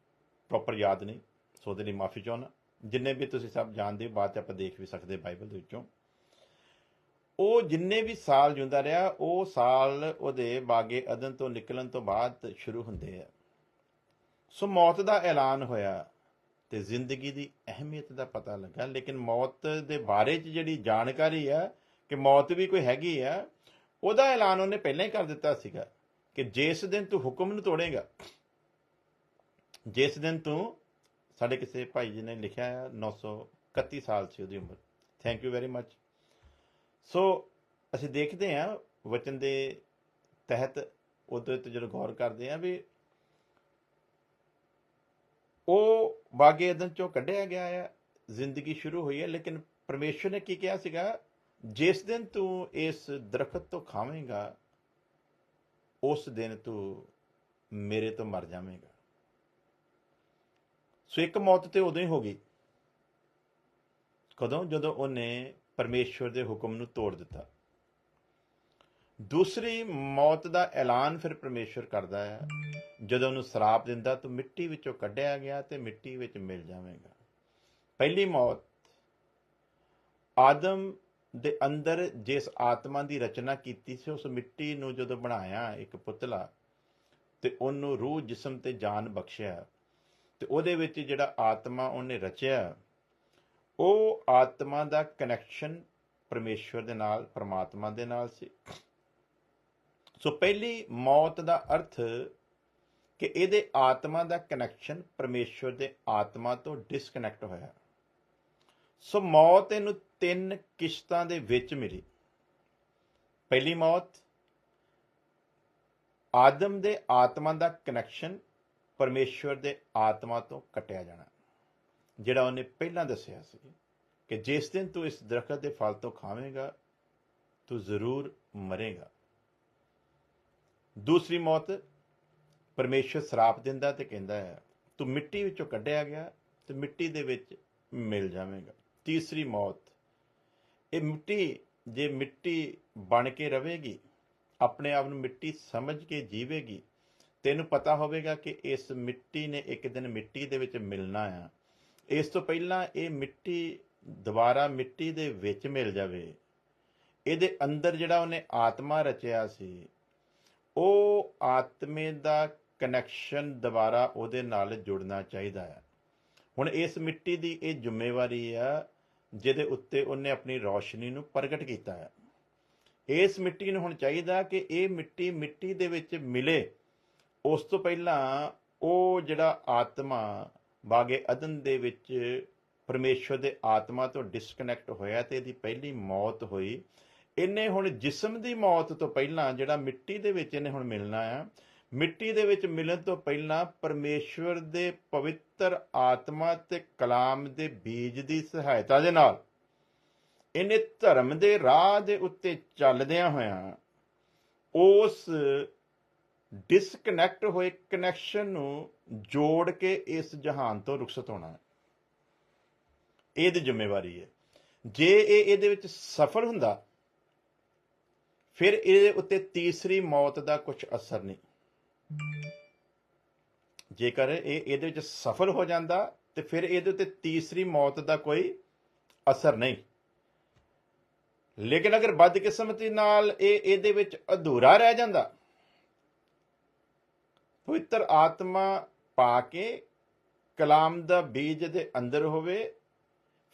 ਪ੍ਰੋਪਰ ਯਾਦ ਨਹੀਂ, ਸੋ ਉਹਦੇ ਲਈ ਮਾਫੀ ਚਾਹੁੰਦਾ। ਜਿੰਨੇ ਵੀ ਤੁਸੀਂ ਸਭ ਜਾਣਦੇ ਹੋ, ਬਾਅਦ 'ਚ ਆਪਾਂ ਦੇਖ ਵੀ ਸਕਦੇ ਬਾਈਬਲ ਦੇ ਵਿੱਚੋਂ। ਉਹ ਜਿੰਨੇ ਵੀ ਸਾਲ ਜਿਉਂਦਾ ਰਿਹਾ, ਉਹ ਸਾਲ ਉਹਦੇ ਬਾਗੇ ਅਦਨ ਤੋਂ ਨਿਕਲਣ ਤੋਂ ਬਾਅਦ ਸ਼ੁਰੂ ਹੁੰਦੇ ਆ। ਸੋ ਮੌਤ ਦਾ ਐਲਾਨ ਹੋਇਆ ਤੇ ਜ਼ਿੰਦਗੀ ਦੀ ਅਹਿਮੀਅਤ ਦਾ ਪਤਾ ਲੱਗਾ। ਲੇਕਿਨ ਮੌਤ ਦੇ ਬਾਰੇ 'ਚ ਜਿਹੜੀ ਜਾਣਕਾਰੀ ਆ ਕਿ ਮੌਤ ਵੀ ਕੋਈ ਹੈਗੀ ਆ, ਉਹਦਾ ਐਲਾਨ ਉਹਨੇ ਪਹਿਲਾਂ ਹੀ ਕਰ ਦਿੱਤਾ ਸੀਗਾ ਕਿ ਜਿਸ ਦਿਨ ਤੂੰ ਹੁਕਮ ਨੂੰ ਤੋੜੇਗਾ, ਜਿਸ ਦਿਨ ਤੂੰ, ਸਾਡੇ ਕਿਸੇ ਭਾਈ ਜੀ ਨੇ ਲਿਖਿਆ ਆ 931 ਸਾਲ ਸੀ ਉਹਦੀ ਉਮਰ, ਥੈਂਕ ਯੂ ਵੈਰੀ ਮਚ। ਸੋ ਅਸੀਂ ਦੇਖਦੇ ਹਾਂ ਵਚਨ ਦੇ ਤਹਿਤ ਉਹਦੇ ਤੇ ਜਦੋਂ ਗੌਰ ਕਰਦੇ ਹਾਂ ਵੀ ਉਹ ਬਾਗੇ ਅਦਨ ਚੋਂ ਕੱਢਿਆ ਗਿਆ ਆ, ਜ਼ਿੰਦਗੀ ਸ਼ੁਰੂ ਹੋਈ ਹੈ। ਲੇਕਿਨ ਪਰਮੇਸ਼ਵਰ ਨੇ ਕੀ ਕਿਹਾ ਸੀਗਾ, ਜਿਸ ਦਿਨ ਤੂੰ ਇਸ ਦਰਖਤ ਤੋਂ ਖਾਵੇਂਗਾ ਉਸ ਦਿਨ ਤੂੰ ਮੇਰੇ ਤੋਂ ਮਰ ਜਾਵੇਂਗਾ। ਸੋ ਇੱਕ ਮੌਤ ਤੇ ਉਦੋਂ ਹੀ ਹੋ ਗਈ, ਕਦੋਂ? ਜਦੋਂ ਉਹਨੇ ਪਰਮੇਸ਼ਵਰ ਦੇ ਹੁਕਮ ਨੂੰ ਤੋੜ ਦਿੱਤਾ। ਦੂਸਰੀ ਮੌਤ ਦਾ ਐਲਾਨ ਫਿਰ ਪਰਮੇਸ਼ਵਰ ਕਰਦਾ ਹੈ ਜਦੋਂ ਉਹਨੂੰ ਸਰਾਪ ਦਿੰਦਾ, ਤੂੰ ਮਿੱਟੀ ਵਿੱਚੋਂ ਕੱਢਿਆ ਗਿਆ ਤੇ ਮਿੱਟੀ ਵਿੱਚ ਮਿਲ ਜਾਵੇਂਗਾ। ਪਹਿਲੀ ਮੌਤ, ਆਦਮ ਦੇ ਅੰਦਰ ਜਿਸ ਆਤਮਾ ਦੀ ਰਚਨਾ ਕੀਤੀ ਸੀ, ਉਸ ਮਿੱਟੀ ਨੂੰ ਜਦੋਂ ਬਣਾਇਆ ਇੱਕ ਪੁਤਲਾ ਤੇ ਉਹਨੂੰ ਰੂਹ, ਜਿਸਮ ਤੇ ਜਾਨ ਬਖਸ਼ਿਆ, ਤੇ ਉਹਦੇ ਵਿੱਚ ਜਿਹੜਾ ਆਤਮਾ ਉਹਨੇ ਰਚਿਆ, ਉਹ ਆਤਮਾ ਦਾ ਕਨੈਕਸ਼ਨ ਪਰਮੇਸ਼ਵਰ ਦੇ ਨਾਲ, ਪਰਮਾਤਮਾ ਦੇ ਨਾਲ ਸੀ। ਸੋ ਪਹਿਲੀ ਮੌਤ ਦਾ ਅਰਥ ਕਿ ਇਹਦੇ ਆਤਮਾ ਦਾ ਕਨੈਕਸ਼ਨ ਪਰਮੇਸ਼ਵਰ ਦੇ ਆਤਮਾ ਤੋਂ ਡਿਸਕਨੈਕਟ ਹੋਇਆ। ਸੋ ਮੌਤ ਇਹਨੂੰ 3 ਕਿਸ਼ਤਾਂ ਦੇ ਵਿੱਚ ਮਿਲੀ। ਪਹਿਲੀ ਮੌਤ, ਆਦਮ ਦੇ ਆਤਮਾ ਦਾ ਕਨੈਕਸ਼ਨ ਪਰਮੇਸ਼ਵਰ ਦੇ ਆਤਮਾ ਤੋਂ ਕੱਟਿਆ ਜਾਣਾ, ਜਿਹੜਾ ਉਹਨੇ ਪਹਿਲਾਂ ਦੱਸਿਆ ਸੀ ਕਿ ਜਿਸ ਦਿਨ ਤੂੰ ਇਸ ਦਰਖਤ ਦੇ ਫਲ ਤੋਂ ਖਾਵੇਂਗਾ ਤੂੰ ਜ਼ਰੂਰ ਮਰੇਗਾ। ਦੂਸਰੀ ਮੌਤ, ਪਰਮੇਸ਼ਵਰ ਸਰਾਪ ਦਿੰਦਾ ਤੇ ਕਹਿੰਦਾ ਹੈ ਤੂੰ ਮਿੱਟੀ ਵਿੱਚੋਂ ਕੱਢਿਆ ਗਿਆ ਤੇ ਮਿੱਟੀ ਦੇ ਵਿੱਚ ਮਿਲ ਜਾਵੇਂਗਾ। ਤੀਸਰੀ ਮੌਤ, ਇਹ ਮਿੱਟੀ ਜੇ ਮਿੱਟੀ ਬਣ ਕੇ ਰਵੇਗੀ, ਆਪਣੇ ਆਪ ਨੂੰ ਮਿੱਟੀ ਸਮਝ ਕੇ ਜੀਵੇਗੀ, ਤੈਨੂੰ ਪਤਾ ਹੋਵੇਗਾ ਕਿ ਇਸ ਮਿੱਟੀ ਨੇ ਇੱਕ ਦਿਨ ਮਿੱਟੀ ਦੇ ਵਿੱਚ ਮਿਲਣਾ ਆ। ਇਸ ਤੋਂ ਪਹਿਲਾਂ ਇਹ ਮਿੱਟੀ ਦੁਬਾਰਾ ਮਿੱਟੀ ਦੇ ਵਿੱਚ ਮਿਲ ਜਾਵੇ, ਇਹਦੇ ਅੰਦਰ ਜਿਹੜਾ ਉਹਨੇ ਆਤਮਾ ਰਚਿਆ ਸੀ, ਉਹ ਆਤਮੇ ਦਾ ਕਨੈਕਸ਼ਨ ਦੁਬਾਰਾ ਉਹਦੇ ਨਾਲ ਜੁੜਨਾ ਚਾਹੀਦਾ ਹੈ। ਹੁਣ ਇਸ ਮਿੱਟੀ ਦੀ ਇਹ ਜ਼ਿੰਮੇਵਾਰੀ ਆ ਜਿਹਦੇ ਉੱਤੇ ਉਹਨੇ ਆਪਣੀ ਰੌਸ਼ਨੀ ਨੂੰ ਪ੍ਰਗਟ ਕੀਤਾ ਹੈ। ਇਸ ਮਿੱਟੀ ਨੂੰ ਹੁਣ ਚਾਹੀਦਾ ਕਿ ਇਹ ਮਿੱਟੀ ਮਿੱਟੀ ਦੇ ਵਿੱਚ ਮਿਲੇ। ਉਸ ਤੋਂ ਪਹਿਲਾਂ ਉਹ ਜਿਹੜਾ ਆਤਮਾ ਬਾਗੇ ਅਦਨ ਦੇ ਵਿੱਚ ਪਰਮੇਸ਼ਵਰ ਦੇ ਆਤਮਾ ਤੋਂ ਡਿਸਕਨੈਕਟ ਹੋਇਆ ਤੇ ਇਹਦੀ ਪਹਿਲੀ ਮੌਤ ਹੋਈ। ਇਹਨੇ ਹੁਣ ਜਿਸਮ ਦੀ ਮੌਤ ਤੋਂ ਪਹਿਲਾਂ, ਜਿਹੜਾ ਮਿੱਟੀ ਦੇ ਵਿੱਚ ਇਹਨੇ ਹੁਣ ਮਿਲਣਾ ਆ, ਮਿੱਟੀ ਦੇ ਵਿੱਚ ਮਿਲਣ ਤੋਂ ਪਹਿਲਾਂ ਪਰਮੇਸ਼ਵਰ ਦੇ ਪਵਿੱਤਰ ਆਤਮਾ ਤੇ ਕਲਾਮ ਦੇ ਬੀਜ ਦੀ ਸਹਾਇਤਾ ਦੇ ਨਾਲ ਇਹਨੇ ਧਰਮ ਦੇ ਰਾਹ ਦੇ ਉੱਤੇ ਚੱਲਦਿਆਂ ਹੋਇਆਂ ਉਸ ਡਿਸਕਨੈਕਟ ਹੋਏ ਕਨੈਕਸ਼ਨ ਨੂੰ ਜੋੜ ਕੇ ਇਸ ਜਹਾਨ ਤੋਂ ਰੁਖਸਤ ਹੋਣਾ ਹੈ। ਇਹਦੀ ਜ਼ਿੰਮੇਵਾਰੀ ਹੈ। ਜੇ ਇਹ ਇਹਦੇ ਵਿੱਚ ਸਫਲ ਹੁੰਦਾ, ਫਿਰ ਇਹਦੇ ਉੱਤੇ ਤੀਸਰੀ ਮੌਤ ਦਾ ਕੁਝ ਅਸਰ ਨਹੀਂ। ਜੇਕਰ ਇਹ ਇਹਦੇ ਵਿੱਚ ਸਫਲ ਹੋ ਜਾਂਦਾ ਤੇ ਫਿਰ ਇਹਦੇ ਉੱਤੇ ਤੀਸਰੀ ਮੌਤ ਦਾ ਕੋਈ ਅਸਰ ਨਹੀਂ। ਲੇਕਿਨ ਅਗਰ ਬਦਕਿਸਮਤੀ ਨਾਲ ਇਹ ਇਹਦੇ ਵਿੱਚ ਅਧੂਰਾ ਰਹਿ ਜਾਂਦਾ, ਪਵਿੱਤਰ ਆਤਮਾ ਪਾ ਕੇ ਕਲਾਮ ਦਾ ਬੀਜ ਦੇ ਅੰਦਰ ਹੋਵੇ,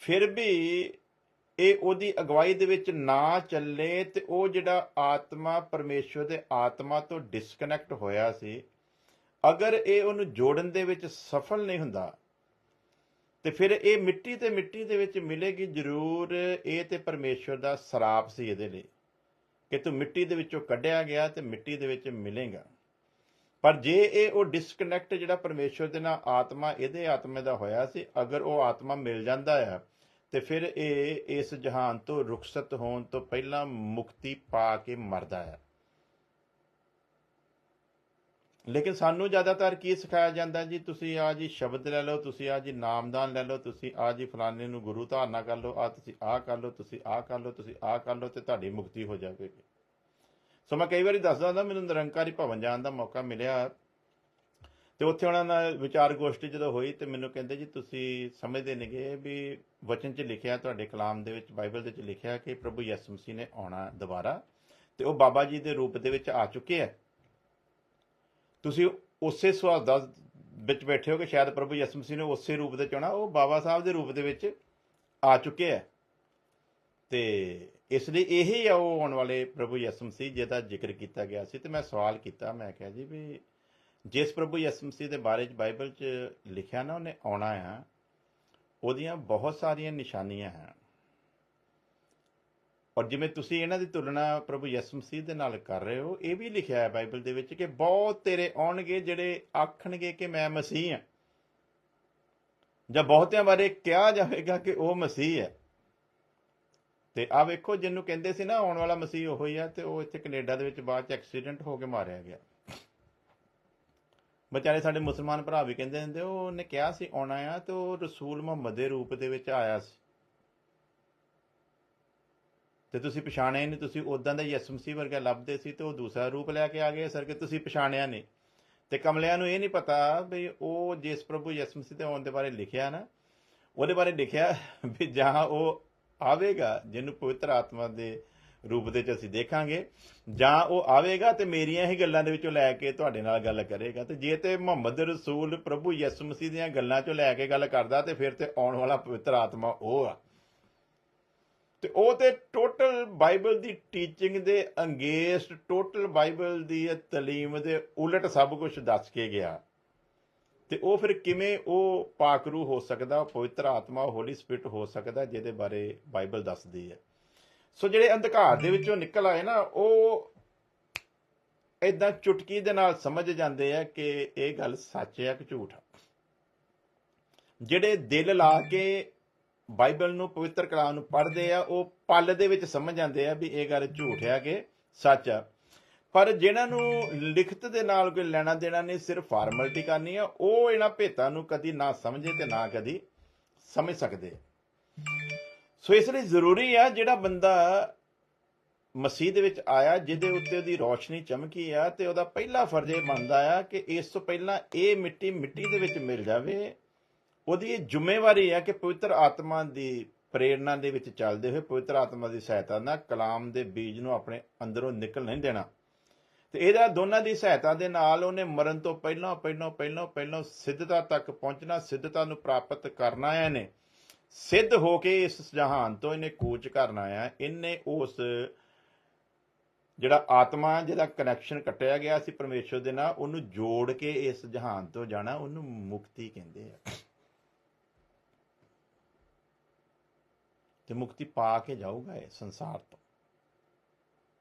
ਫਿਰ ਵੀ ਇਹ ਉਹਦੀ ਅਗਵਾਈ ਦੇ ਵਿੱਚ ਨਾ ਚੱਲੇ ਤੇ ਉਹ ਜਿਹੜਾ ਆਤਮਾ ਪਰਮੇਸ਼ਵਰ ਦੇ ਆਤਮਾ ਤੋਂ ਡਿਸਕਨੈਕਟ ਹੋਇਆ ਸੀ, ਅਗਰ ਇਹ ਉਹਨੂੰ ਜੋੜਨ ਦੇ ਵਿੱਚ ਸਫਲ ਨਹੀਂ ਹੁੰਦਾ ਤੇ ਫਿਰ ਇਹ ਮਿੱਟੀ ਤੇ ਮਿੱਟੀ ਦੇ ਵਿੱਚ ਮਿਲੇਗੀ ਜ਼ਰੂਰ। ਇਹ ਤੇ ਪਰਮੇਸ਼ਵਰ ਦਾ ਸਰਾਪ ਸੀ ਇਹਦੇ ਲਈ ਕਿ ਤੂੰ ਮਿੱਟੀ ਦੇ ਵਿੱਚੋਂ ਕੱਢਿਆ ਗਿਆ ਤੇ ਮਿੱਟੀ ਦੇ ਵਿੱਚ ਮਿਲੇਗਾ। ਪਰ ਜੇ ਇਹ ਉਹ ਡਿਸਕਨੈਕਟ ਜਿਹੜਾ ਪਰਮੇਸ਼ਵਰ ਦੇ ਨਾਲ ਆਤਮਾ ਇਹਦੇ ਆਤਮੇ ਦਾ ਹੋਇਆ ਸੀ, ਅਗਰ ਉਹ ਆਤਮਾ ਮਿਲ ਜਾਂਦਾ ਆ ਤੇ ਫਿਰ ਇਹ ਇਸ ਜਹਾਨ ਤੋਂ ਰੁਖਸਤ ਹੋਣ ਤੋਂ ਪਹਿਲਾਂ ਮੁਕਤੀ ਪਾ ਕੇ ਮਰਦਾ ਹੈ। ਲੇਕਿਨ ਸਾਨੂੰ ਜ਼ਿਆਦਾਤਰ ਕੀ ਸਿਖਾਇਆ ਜਾਂਦਾ ਜੀ, ਤੁਸੀਂ ਆ ਜੀ ਸ਼ਬਦ ਲੈ ਲਓ, ਤੁਸੀਂ ਆ ਜੀ ਨਾਮਦਾਨ ਲੈ ਲਓ, ਤੁਸੀਂ ਆ ਜੀ ਫਲਾਣੇ ਨੂੰ ਗੁਰੂ ਧਾਰਨਾ ਕਰ ਲਓ, ਆ ਤੁਸੀਂ ਆਹ ਕਰ ਲਓ, ਤੁਸੀਂ ਆਹ ਕਰ ਲਓ, ਤੁਸੀਂ ਆਹ ਕਰ ਲਓ ਤੇ ਤੁਹਾਡੀ ਮੁਕਤੀ ਹੋ ਜਾਵੇਗੀ। ਸੋ ਮੈਂ ਕਈ ਵਾਰੀ ਦੱਸਦਾ ਹੁੰਦਾ, ਮੈਨੂੰ ਨਿਰੰਕਾਰੀ ਭਵਨ ਜਾਣ ਦਾ ਮੌਕਾ ਮਿਲਿਆ ਤੇ ਉੱਥੇ ਉਹਨਾਂ ਨਾਲ ਵਿਚਾਰ ਗੋਸ਼ਟੀ ਜਦੋਂ ਹੋਈ ਤੇ ਮੈਨੂੰ ਕਹਿੰਦੇ ਜੀ ਤੁਸੀਂ ਸਮਝਦੇ ਨੇਗੇ ਵੀ ਵਚਨ 'ਚ ਲਿਖਿਆ, ਤੁਹਾਡੇ ਕਲਾਮ ਦੇ ਵਿੱਚ, ਬਾਈਬਲ ਦੇ ਵਿੱਚ ਲਿਖਿਆ ਕਿ ਪ੍ਰਭੂ ਯਿਸੂ ਮਸੀਹ ਨੇ ਆਉਣਾ ਦੁਬਾਰਾ ਤੇ ਉਹ ਬਾਬਾ ਜੀ ਦੇ ਰੂਪ ਦੇ ਵਿੱਚ ਆ ਚੁੱਕੇ ਆ। ਤੁਸੀਂ ਉਸੇ ਸੁਹਾਦਾ ਵਿੱਚ ਬੈਠੇ ਹੋ ਕਿ ਸ਼ਾਇਦ ਪ੍ਰਭੂ ਯਿਸੂ ਮਸੀਹ ਨੇ ਉਸੇ ਰੂਪ ਦੇ ਆਉਣਾ, ਉਹ ਬਾਬਾ ਸਾਹਿਬ ਦੇ ਰੂਪ ਦੇ ਵਿੱਚ ਆ ਚੁੱਕੇ ਆ। ਤੇ ਇਸ ਲਈ ਇਹੀ ਆ ਉਹ ਆਉਣ ਵਾਲੇ ਪ੍ਰਭੂ ਯਿਸੂ ਮਸੀਹ ਜਿਹਦਾ ਜ਼ਿਕਰ ਕੀਤਾ ਗਿਆ ਸੀ। ਤੇ ਮੈਂ ਸਵਾਲ ਕੀਤਾ, ਮੈਂ ਕਿਹਾ ਜੀ ਵੀ ਜਿਸ ਪ੍ਰਭੂ ਯਿਸੂ ਮਸੀਹ ਦੇ ਬਾਰੇ 'ਚ ਬਾਈਬਲ 'ਚ ਲਿਖਿਆ ਨਾ ਉਹਨੇ ਆਉਣਾ ਆ, ਉਹਦੀਆਂ ਬਹੁਤ ਸਾਰੀਆਂ ਨਿਸ਼ਾਨੀਆਂ ਹਨ। ਔਰ ਜਿਵੇਂ ਤੁਸੀਂ ਇਹਨਾਂ ਦੀ ਤੁਲਨਾ ਪ੍ਰਭੂ ਯਿਸੂ ਮਸੀਹ ਦੇ ਨਾਲ ਕਰ ਰਹੇ ਹੋ, ਇਹ ਵੀ ਲਿਖਿਆ ਹੈ ਬਾਈਬਲ ਦੇ ਵਿੱਚ ਕਿ ਬਹੁਤ ਤੇਰੇ ਆਉਣਗੇ ਜਿਹੜੇ ਆਖਣਗੇ ਕਿ ਮੈਂ ਮਸੀਹ ਹਾਂ, ਜਾਂ ਬਹੁਤਿਆਂ ਬਾਰੇ ਕਿਹਾ ਜਾਵੇਗਾ ਕਿ ਉਹ ਮਸੀਹ ਹੈ। ਤੇ ਆ ਵੇਖੋ, ਜਿਹਨੂੰ ਕਹਿੰਦੇ ਸੀ ਨਾ ਆਉਣ ਵਾਲਾ ਮਸੀਹ ਉਹੋ ਹੀ ਆ, ਤੇ ਉਹ ਇੱਥੇ ਕੈਨੇਡਾ ਦੇ ਵਿੱਚ ਬਾਅਦ 'ਚ ਐਕਸੀਡੈਂਟ ਹੋ ਕੇ ਮਾਰਿਆ ਗਿਆ। ਵਿਚਾਰੇ ਸਾਡੇ ਮੁਸਲਮਾਨ ਭਰਾ ਵੀ ਕਹਿੰਦੇ ਹੁੰਦੇ ਉਹਨੇ ਕਿਹਾ ਸੀ ਆਉਣਾ ਆ, ਤੇ ਉਹ ਰਸੂਲ ਮੁਹੰਮਦ ਦੇ ਰੂਪ ਦੇ ਵਿੱਚ ਆਇਆ ਸੀ ਤੇ ਤੁਸੀਂ ਪਛਾਣਿਆ ਨਹੀਂ। ਤੁਸੀਂ ਉਦਾਂ ਦਾ ਯਿਸੂ ਮਸੀਹ ਵਰਗਾ ਲੱਭਦੇ ਸੀ ਤੇ ਉਹ ਦੂਸਰਾ ਰੂਪ ਲੈ ਕੇ ਆ ਗਏ ਸਰ, ਕਿ ਤੁਸੀਂ ਪਛਾਣਿਆ ਨਹੀਂ। ਤੇ ਕਮਲਿਆਂ ਨੂੰ ਇਹ ਨਹੀਂ ਪਤਾ ਵੀ ਉਹ ਜਿਸ ਪ੍ਰਭੂ ਯਿਸੂ ਮਸੀਹ ਦੇ ਆਉਣ ਦੇ ਬਾਰੇ ਲਿਖਿਆ ਨਾ, ਉਹਦੇ ਬਾਰੇ ਲਿਖਿਆ ਵੀ ਜਾਂ ਉਹ ਆਵੇਗਾ ਜਿਹਨੂੰ ਪਵਿੱਤਰ ਆਤਮਾ ਦੇ ਰੂਪ ਦੇ 'ਚ ਅਸੀਂ ਦੇਖਾਂਗੇ, ਜਾਂ ਉਹ ਆਵੇਗਾ ਤੇ ਮੇਰੀਆਂ ਹੀ ਗੱਲਾਂ ਦੇ ਵਿੱਚੋਂ ਲੈ ਕੇ ਤੁਹਾਡੇ ਨਾਲ ਗੱਲ ਕਰੇਗਾ। ਤੇ ਜੇ ਤੇ ਮੁਹੰਮਦ ਰਸੂਲ ਪ੍ਰਭੂ ਯਿਸੂ ਮਸੀਹ ਦੀਆਂ ਗੱਲਾਂ 'ਚੋਂ ਲੈ ਕੇ ਗੱਲ ਕਰਦਾ, ਤੇ ਫਿਰ ਤੇ ਆਉਣ ਵਾਲਾ ਪਵਿੱਤਰ ਆਤਮਾ ਉਹ ਆ। ਤੇ ਉਹ ਤੇ ਟੋਟਲ ਬਾਈਬਲ ਦੀ ਟੀਚਿੰਗ ਦੇ ਅੰਗੇਸਟ, ਟੋਟਲ ਬਾਈਬਲ ਦੀ ਤਾਲੀਮ ਦੇ ਉਲਟ ਸਭ ਕੁਝ ਦੱਸ ਕੇ ਗਿਆ। ਤੇ ਉਹ ਫਿਰ ਕਿਵੇਂ ਉਹ ਪਾਕਰੂ ਹੋ ਸਕਦਾ, ਪਵਿੱਤਰ ਆਤਮਾ, ਹੋਲੀ ਸਪਿਰਿਟ ਹੋ ਸਕਦਾ ਜਿਹਦੇ ਬਾਰੇ ਬਾਈਬਲ ਦੱਸਦੀ ਹੈ। ਸੋ ਜਿਹੜੇ ਅੰਧਕਾਰ ਦੇ ਵਿੱਚੋਂ ਨਿਕਲ ਆਏ ਨਾ, ਉਹ ਏਦਾਂ ਚੁਟਕੀ ਦੇ ਨਾਲ ਸਮਝ ਜਾਂਦੇ ਆ ਕਿ ਇਹ ਗੱਲ ਸੱਚ ਹੈ ਕਿ ਝੂਠ ਆ। ਜਿਹੜੇ ਦਿਲ ਲਾ ਕੇ ਬਾਈਬਲ ਨੂੰ, ਪਵਿੱਤਰ ਕਲਾਮ ਨੂੰ ਪੜ੍ਹਦੇ ਆ, ਉਹ ਪਲ ਦੇ ਵਿੱਚ ਸਮਝ ਜਾਂਦੇ ਆ ਵੀ ਇਹ ਗੱਲ ਝੂਠ ਆ ਕਿ ਸੱਚ ਆ। ਪਰ ਜਿਨ੍ਹਾਂ ਨੂੰ ਲਿਖਤ ਦੇ ਨਾਲ ਕੋਈ ਲੈਣਾ ਦੇਣਾ ਨਹੀਂ, ਸਿਰਫ ਫਾਰਮੈਲਿਟੀ ਕਰਨੀ ਆ, ਉਹ ਇਹਨਾਂ ਭੇਤਾਂ ਨੂੰ ਕਦੀ ਨਾ ਸਮਝੇ ਤੇ ਨਾ ਕਦੀ ਸਮਝ ਸਕਦੇ। ਸੋ ਇਸ ਲਈ ਜ਼ਰੂਰੀ ਆ ਜਿਹੜਾ ਬੰਦਾ ਮਸੀਹ ਦੇ ਵਿੱਚ ਆਇਆ, ਜਿਹਦੇ ਉੱਤੇ ਉਹਦੀ ਰੌਸ਼ਨੀ ਚਮਕੀ ਆ, ਤੇ ਉਹਦਾ ਪਹਿਲਾ ਫਰਜ਼ ਇਹ ਬਣਦਾ ਆ ਕਿ ਇਸ ਤੋਂ ਪਹਿਲਾਂ ਇਹ ਮਿੱਟੀ ਦੇ ਵਿੱਚ ਮਿਲ ਜਾਵੇ। ਉਹਦੀ ਇਹ ਜ਼ਿੰਮੇਵਾਰੀ ਆ ਕਿ ਪਵਿੱਤਰ ਆਤਮਾ ਦੀ ਪ੍ਰੇਰਨਾ ਦੇ ਵਿੱਚ ਚੱਲਦੇ ਹੋਏ, ਪਵਿੱਤਰ ਆਤਮਾ ਦੀ ਸਹਾਇਤਾ ਨਾਲ ਕਲਾਮ ਦੇ ਬੀਜ ਨੂੰ ਆਪਣੇ ਅੰਦਰੋਂ ਨਿਕਲ ਨਹੀਂ ਦੇਣਾ। ਤੇ ਇਹਦਾ ਦੋਨਾਂ ਦੀ ਸਹਾਇਤਾ ਦੇ ਨਾਲ ਉਹਨੇ ਮਰਨ ਤੋਂ ਪਹਿਲਾਂ ਸਿੱਧਤਾ ਤੱਕ ਪਹੁੰਚਣਾ, ਸਿੱਧਤਾ ਨੂੰ ਪ੍ਰਾਪਤ ਕਰਨਾ ਹੈ। ਇਹਨੇ ਸਿੱਧ ਹੋ ਕੇ ਇਸ ਜਹਾਨ ਤੋਂ ਇਹਨੇ ਕੂਚ ਕਰਨਾ ਆ। ਇਹਨੇ ਉਸ ਜਿਹੜਾ ਆਤਮਾ, ਜਿਹਦਾ ਕਨੈਕਸ਼ਨ ਕੱਟਿਆ ਗਿਆ ਸੀ ਪਰਮੇਸ਼ਰ ਦੇ ਨਾਲ, ਉਹਨੂੰ ਜੋੜ ਕੇ ਇਸ ਜਹਾਨ ਤੋਂ ਜਾਣਾ। ਉਹਨੂੰ ਮੁਕਤੀ ਕਹਿੰਦੇ ਆ। ਤੇ ਮੁਕਤੀ ਪਾ ਕੇ ਜਾਊਗਾ ਇਹ ਸੰਸਾਰ ਤੋਂ।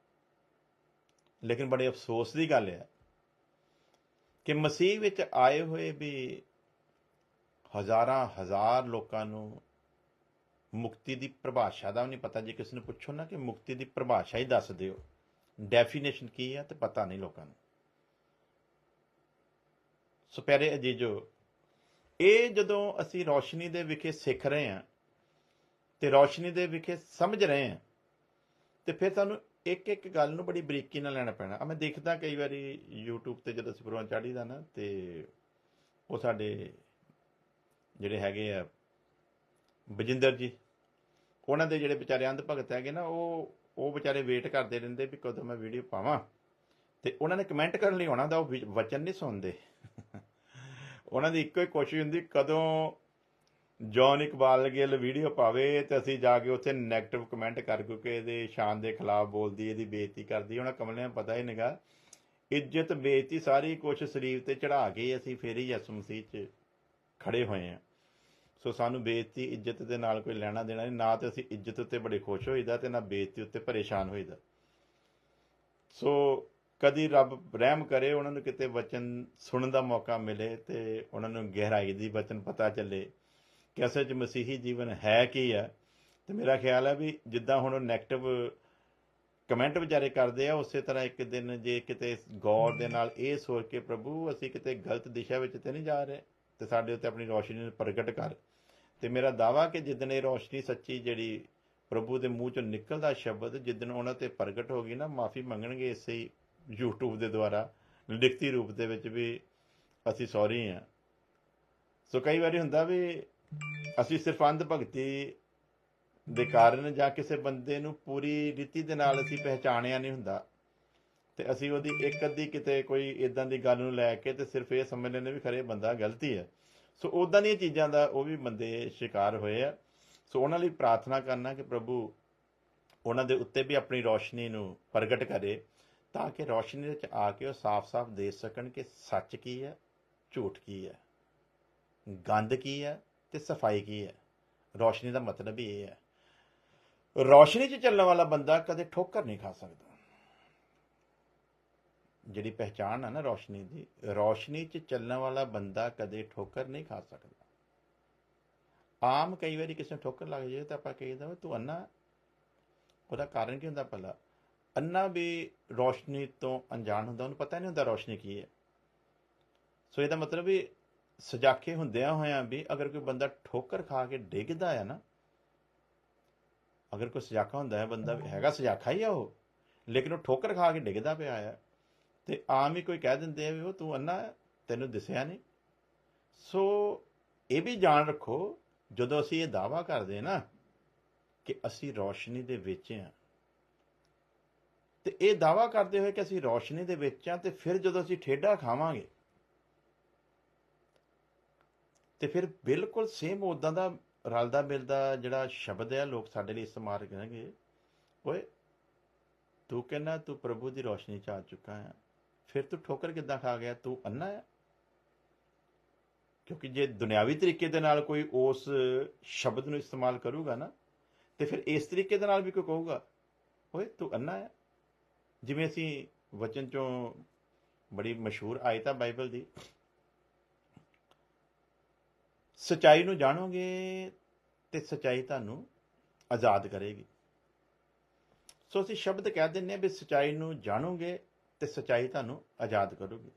ਲੇਕਿਨ ਬੜੇ ਅਫਸੋਸ ਦੀ ਗੱਲ ਹੈ ਕਿ ਮਸੀਹ ਵਿੱਚ ਆਏ ਹੋਏ ਵੀ ਹਜ਼ਾਰ ਲੋਕਾਂ ਨੂੰ ਮੁਕਤੀ ਦੀ ਪਰਿਭਾਸ਼ਾ ਦਾ ਵੀ ਨਹੀਂ ਪਤਾ। ਜੇ ਕਿਸੇ ਨੂੰ ਪੁੱਛੋ ਨਾ ਕਿ ਮੁਕਤੀ ਦੀ ਪਰਿਭਾਸ਼ਾ ਹੀ ਦੱਸ ਦਿਓ, ਡੈਫੀਨੇਸ਼ਨ ਕੀ ਆ, ਤੇ ਪਤਾ ਨਹੀਂ ਲੋਕਾਂ ਨੂੰ। ਸੋ ਪਿਆਰੇ ਅਜੀਜ਼ੋ, ਇਹ ਜਦੋਂ ਅਸੀਂ ਰੌਸ਼ਨੀ ਦੇ ਵਿਖੇ ਸਿੱਖ ਰਹੇ ਹਾਂ ਤੇ ਰੌਸ਼ਨੀ ਦੇ ਵਿਖੇ ਸਮਝ ਰਹੇ ਹਾਂ, ਤੇ ਫਿਰ ਸਾਨੂੰ ਇੱਕ ਗੱਲ ਨੂੰ ਬੜੀ ਬਰੀਕੀ ਨਾਲ ਲੈਣਾ ਪੈਣਾ। ਮੈਂ ਦੇਖਦਾ ਕਈ ਵਾਰੀ YouTube ਤੇ ਜਦੋਂ ਅਸੀਂ ਪ੍ਰੋਗਰਾਮ ਚਾੜੀਦਾ ਨਾ, ਤੇ ਉਹ ਸਾਡੇ ਜਿਹੜੇ ਹੈਗੇ ਆ ਬਜਿੰਦਰ ਜੀ, ਉਹਨਾਂ ਦੇ ਜਿਹੜੇ ਵਿਚਾਰੇ ਅੰਧ ਭਗਤ ਹੈਗੇ ਨਾ, ਉਹ ਵਿਚਾਰੇ ਵੇਟ ਕਰਦੇ ਰਹਿੰਦੇ ਵੀ ਕਦੋਂ ਮੈਂ ਵੀਡੀਓ ਪਾਵਾਂ। ਤੇ ਉਹਨਾਂ ਨੇ ਕਮੈਂਟ ਕਰਨ ਲਈ ਆਉਣਾ, ਦਾ ਉਹ ਵਚਨ ਨਹੀਂ ਸੁਣਦੇ। ਉਹਨਾਂ ਦੀ ਇੱਕੋ ਹੀ ਕੋਸ਼ਿਸ਼ ਹੁੰਦੀ ਕਦੋਂ ਜੌਨ ਇਕਬਾਲ ਗਿੱਲ ਵੀਡੀਓ ਪਾਵੇ ਤੇ ਅਸੀਂ ਜਾ ਕੇ ਉੱਥੇ ਨੈਗੇਟਿਵ ਕਮੈਂਟ ਕਰ, ਕਿਉਂਕਿ ਇਹਦੇ ਸ਼ਾਨ ਦੇ ਖਿਲਾਫ ਬੋਲਦੀ, ਇਹਦੀ ਬੇਇੱਜ਼ਤੀ ਕਰਦੀ। ਉਹਨਾਂ ਕਮਲਿਆਂ ਪਤਾ ਹੀ ਨਹੀਂਗਾ, ਇੱਜ਼ਤ ਬੇਇੱਜ਼ਤੀ ਸਾਰੀ ਕੁਛ ਸਰੀਰ ਤੇ ਚੜਾ ਕੇ ਅਸੀਂ ਫਿਰ ਹੀ ਯਿਸੂ ਮਸੀਹ 'ਚ ਖੜੇ ਹੋਏ ਹਾਂ। ਸੋ ਸਾਨੂੰ ਬੇਇੱਜ਼ਤੀ ਇੱਜ਼ਤ ਦੇ ਨਾਲ ਕੋਈ ਲੈਣਾ ਦੇਣਾ ਨਹੀਂ। ਨਾ ਤੇ ਅਸੀਂ ਇੱਜ਼ਤ ਉੱਤੇ ਬੜੇ ਖੁਸ਼ ਹੋਈਦਾ ਤੇ ਨਾ ਬੇਇੱਜ਼ਤੀ ਉੱਤੇ ਪਰੇਸ਼ਾਨ ਹੋਈਦਾ। ਸੋ ਕਦੀ ਰੱਬ ਰਹਿਮ ਕਰੇ ਉਹਨਾਂ ਨੂੰ ਕਿਤੇ ਵਚਨ ਸੁਣਨ ਦਾ ਮੌਕਾ ਮਿਲੇ ਤੇ ਉਹਨਾਂ ਨੂੰ ਗਹਿਰਾਈ ਦੀ ਵਚਨ ਪਤਾ ਚੱਲੇ ਕਿ ਅਸਲ 'ਚ ਮਸੀਹੀ ਜੀਵਨ ਹੈ ਕੀ ਆ। ਤੇ ਮੇਰਾ ਖਿਆਲ ਹੈ ਵੀ ਜਿੱਦਾਂ ਹੁਣ ਨੈਗੇਟਿਵ ਕਮੈਂਟ ਵਿਚਾਰੇ ਕਰਦੇ ਆ, ਉਸੇ ਤਰ੍ਹਾਂ ਇੱਕ ਦਿਨ ਜੇ ਕਿਤੇ ਗੌਰ ਦੇ ਨਾਲ ਇਹ ਸੋਚ ਕੇ ਪ੍ਰਭੂ ਅਸੀਂ ਕਿਤੇ ਗਲਤ ਦਿਸ਼ਾ ਵਿੱਚ ਤੇ ਨਹੀਂ ਜਾ ਰਹੇ, ਤੇ ਸਾਡੇ ਉੱਤੇ ਆਪਣੀ ਰੌਸ਼ਨੀ ਨੂੰ ਪ੍ਰਗਟ ਕਰ। ਤੇ ਮੇਰਾ ਦਾਵਾ ਕਿ ਜਿੱਦਣ ਇਹ ਰੌਸ਼ਨੀ ਸੱਚੀ ਜਿਹੜੀ ਪ੍ਰਭੂ ਦੇ ਮੂੰਹ ਚੋਂ ਨਿਕਲਦਾ ਸ਼ਬਦ ਜਿੱਦਣ ਉਹਨਾਂ ਤੇ ਪ੍ਰਗਟ ਹੋ ਗਈ ਨਾ, ਮਾਫੀ ਮੰਗਣਗੇ ਇਸੇ YouTube ਦੇ ਦੁਆਰਾ ਲਿਖਤੀ ਰੂਪ ਦੇ ਵਿੱਚ ਵੀ ਅਸੀਂ ਸੌਰੀ ਹਾਂ। ਸੋ ਕਈ ਵਾਰੀ ਹੁੰਦਾ ਵੀ ਅਸੀਂ ਸਿਰਫ ਅੰਧ ਭਗਤੀ ਦੇ ਕਾਰਨ ਜਾਂ ਕਿਸੇ ਬੰਦੇ ਨੂੰ ਪੂਰੀ ਰੀਤੀ ਦੇ ਨਾਲ ਅਸੀਂ ਪਹਿਚਾਣਿਆ ਨਹੀਂ ਹੁੰਦਾ, ਤੇ ਅਸੀਂ ਉਹਦੀ ਇੱਕ ਅੱਧੀ ਕਿਤੇ ਕੋਈ ਇਦਾਂ ਦੀ ਗੱਲ ਨੂੰ ਲੈ ਕੇ ਤੇ ਸਿਰਫ ਇਹ ਸਮਝ ਲੈਂਦੇ ਵੀ ਖਰੇ ਬੰਦਾ ਗਲਤੀ ਹੈ। ਸੋ ਉਦਾਂ ਦੀਆਂ ਚੀਜ਼ਾਂ ਦਾ ਉਹ ਵੀ ਬੰਦੇ ਸ਼ਿਕਾਰ ਹੋਏ ਆ। ਸੋ ਉਹਨਾਂ ਲਈ ਪ੍ਰਾਰਥਨਾ ਕਰਨਾ ਕਿ ਪ੍ਰਭੂ ਉਹਨਾਂ ਦੇ ਉੱਤੇ ਵੀ ਆਪਣੀ ਰੌਸ਼ਨੀ ਨੂੰ ਪ੍ਰਗਟ ਕਰੇ, ਤਾਂ ਕਿ ਰੌਸ਼ਨੀ ਵਿੱਚ ਆ ਕੇ ਉਹ ਸਾਫ਼-ਸਾਫ਼ ਦੇਖ ਸਕਣ ਕਿ ਸੱਚ ਕੀ ਹੈ, ਝੂਠ ਕੀ ਹੈ, ਗੰਦ ਕੀ ਹੈ ਤੇ ਸਫਾਈ ਕੀ ਹੈ। ਰੌਸ਼ਨੀ ਦਾ ਮਤਲਬ ਹੀ ਇਹ ਹੈ। ਰੌਸ਼ਨੀ 'ਚ ਚੱਲਣ ਵਾਲਾ ਬੰਦਾ ਕਦੇ ਠੋਕਰ ਨਹੀਂ ਖਾ ਸਕਦਾ। ਜਿਹੜੀ ਪਹਿਚਾਣ ਹੈ ਨਾ ਰੌਸ਼ਨੀ ਦੀ, ਰੌਸ਼ਨੀ 'ਚ ਚੱਲਣ ਵਾਲਾ ਬੰਦਾ ਕਦੇ ਠੋਕਰ ਨਹੀਂ ਖਾ ਸਕਦਾ। ਆਮ ਕਈ ਵਾਰੀ ਕਿਸੇ ਨੂੰ ਠੋਕਰ ਲੱਗ ਜਾਏ ਤਾਂ ਆਪਾਂ ਕਹੀਦਾ ਤੂੰ ਅੰਨਾ। ਉਹਦਾ ਕਾਰਨ ਕੀ ਹੁੰਦਾ? ਭਲਾ ਅੰਨਾ ਵੀ ਰੌਸ਼ਨੀ ਤੋਂ ਅਣਜਾਣ ਹੁੰਦਾ, ਉਹਨੂੰ ਪਤਾ ਨਹੀਂ ਹੁੰਦਾ ਰੌਸ਼ਨੀ ਕੀ ਹੈ। ਸੋ ਇਹਦਾ ਮਤਲਬ ਵੀ ਸਜਾਖੇ ਹੁੰਦਿਆਂ ਹੋਇਆਂ ਵੀ ਅਗਰ ਕੋਈ ਬੰਦਾ ਠੋਕਰ ਖਾ ਕੇ ਡਿੱਗਦਾ ਹੈ ਨਾ, ਅਗਰ ਕੋਈ ਸਜਾਖਾ ਹੁੰਦਾ ਹੈ, ਬੰਦਾ ਹੈਗਾ ਸਜਾਖਾ ਹੀ ਆ ਉਹ, ਲੇਕਿਨ ਉਹ ਠੋਕਰ ਖਾ ਕੇ ਡਿੱਗਦਾ ਪਿਆ ਆ, ਤੇ ਆਮ ਹੀ ਕੋਈ ਕਹਿ ਦਿੰਦੇ ਆ ਵੀ ਉਹ ਤੂੰ ਅੰਨਾ ਹੈ, ਤੈਨੂੰ ਦਿਸਿਆ ਨਹੀਂ। ਸੋ ਇਹ ਵੀ ਜਾਣ ਰੱਖੋ, ਜਦੋਂ ਅਸੀਂ ਇਹ ਦਾਅਵਾ ਕਰਦੇ ਨਾ ਕਿ ਅਸੀਂ ਰੌਸ਼ਨੀ ਦੇ ਵਿੱਚ ਹਾਂ, ਤੇ ਇਹ ਦਾਅਵਾ ਕਰਦੇ ਹੋਏ ਕਿ ਅਸੀਂ ਰੌਸ਼ਨੀ ਦੇ ਵਿੱਚ ਹਾਂ, ਤੇ ਫਿਰ ਜਦੋਂ ਅਸੀਂ ਠੇਡਾ ਖਾਵਾਂਗੇ ਤੇ ਫਿਰ ਬਿਲਕੁਲ ਸੇਮ ਉਦਾਂ ਦਾ ਰਲਦਾ ਮਿਲਦਾ ਜਿਹੜਾ ਸ਼ਬਦ ਹੈ ਲੋਕ ਸਾਡੇ ਲਈ ਇਸਤੇਮਾਲ ਕਰਨਗੇ, ਓਏ ਤੂੰ ਕਹਿੰਦਾ ਤੂੰ ਪ੍ਰਭੂ ਦੀ ਰੌਸ਼ਨੀ 'ਚ ਆ ਚੁੱਕਾ ਹੈ, ਫਿਰ ਤੂੰ ਠੋਕਰ ਕਿੱਦਾਂ ਖਾ ਗਿਆ, ਤੂੰ ਅੰਨਾ ਹੈ। ਕਿਉਂਕਿ ਜੇ ਦੁਨਿਆਵੀ ਤਰੀਕੇ ਦੇ ਨਾਲ ਕੋਈ ਉਸ ਸ਼ਬਦ ਨੂੰ ਇਸਤੇਮਾਲ ਕਰੂਗਾ ਨਾ, ਤੇ ਫਿਰ ਇਸ ਤਰੀਕੇ ਦੇ ਨਾਲ ਵੀ ਕੋਈ ਕਹੂਗਾ ਓਏ ਤੂੰ ਅੰਨਾ ਹੈ। ਜਿਵੇਂ ਅਸੀਂ ਵਚਨ 'ਚੋਂ ਬੜੀ ਮਸ਼ਹੂਰ ਆਇਤ ਆ ਬਾਈਬਲ ਦੀ, ਸੱਚਾਈ ਨੂੰ ਜਾਣੋਗੇ ਤੇ ਸੱਚਾਈ ਤੁਹਾਨੂੰ ਆਜ਼ਾਦ ਕਰੇਗੀ। ਸੋ ਅਸੀਂ ਸ਼ਬਦ ਕਹਿ ਦਿੰਦੇ ਹਾਂ ਵੀ ਸੱਚਾਈ ਨੂੰ ਜਾਣੋਗੇ ਤੇ ਸੱਚਾਈ ਤੁਹਾਨੂੰ ਆਜ਼ਾਦ ਕਰੂਗੀ।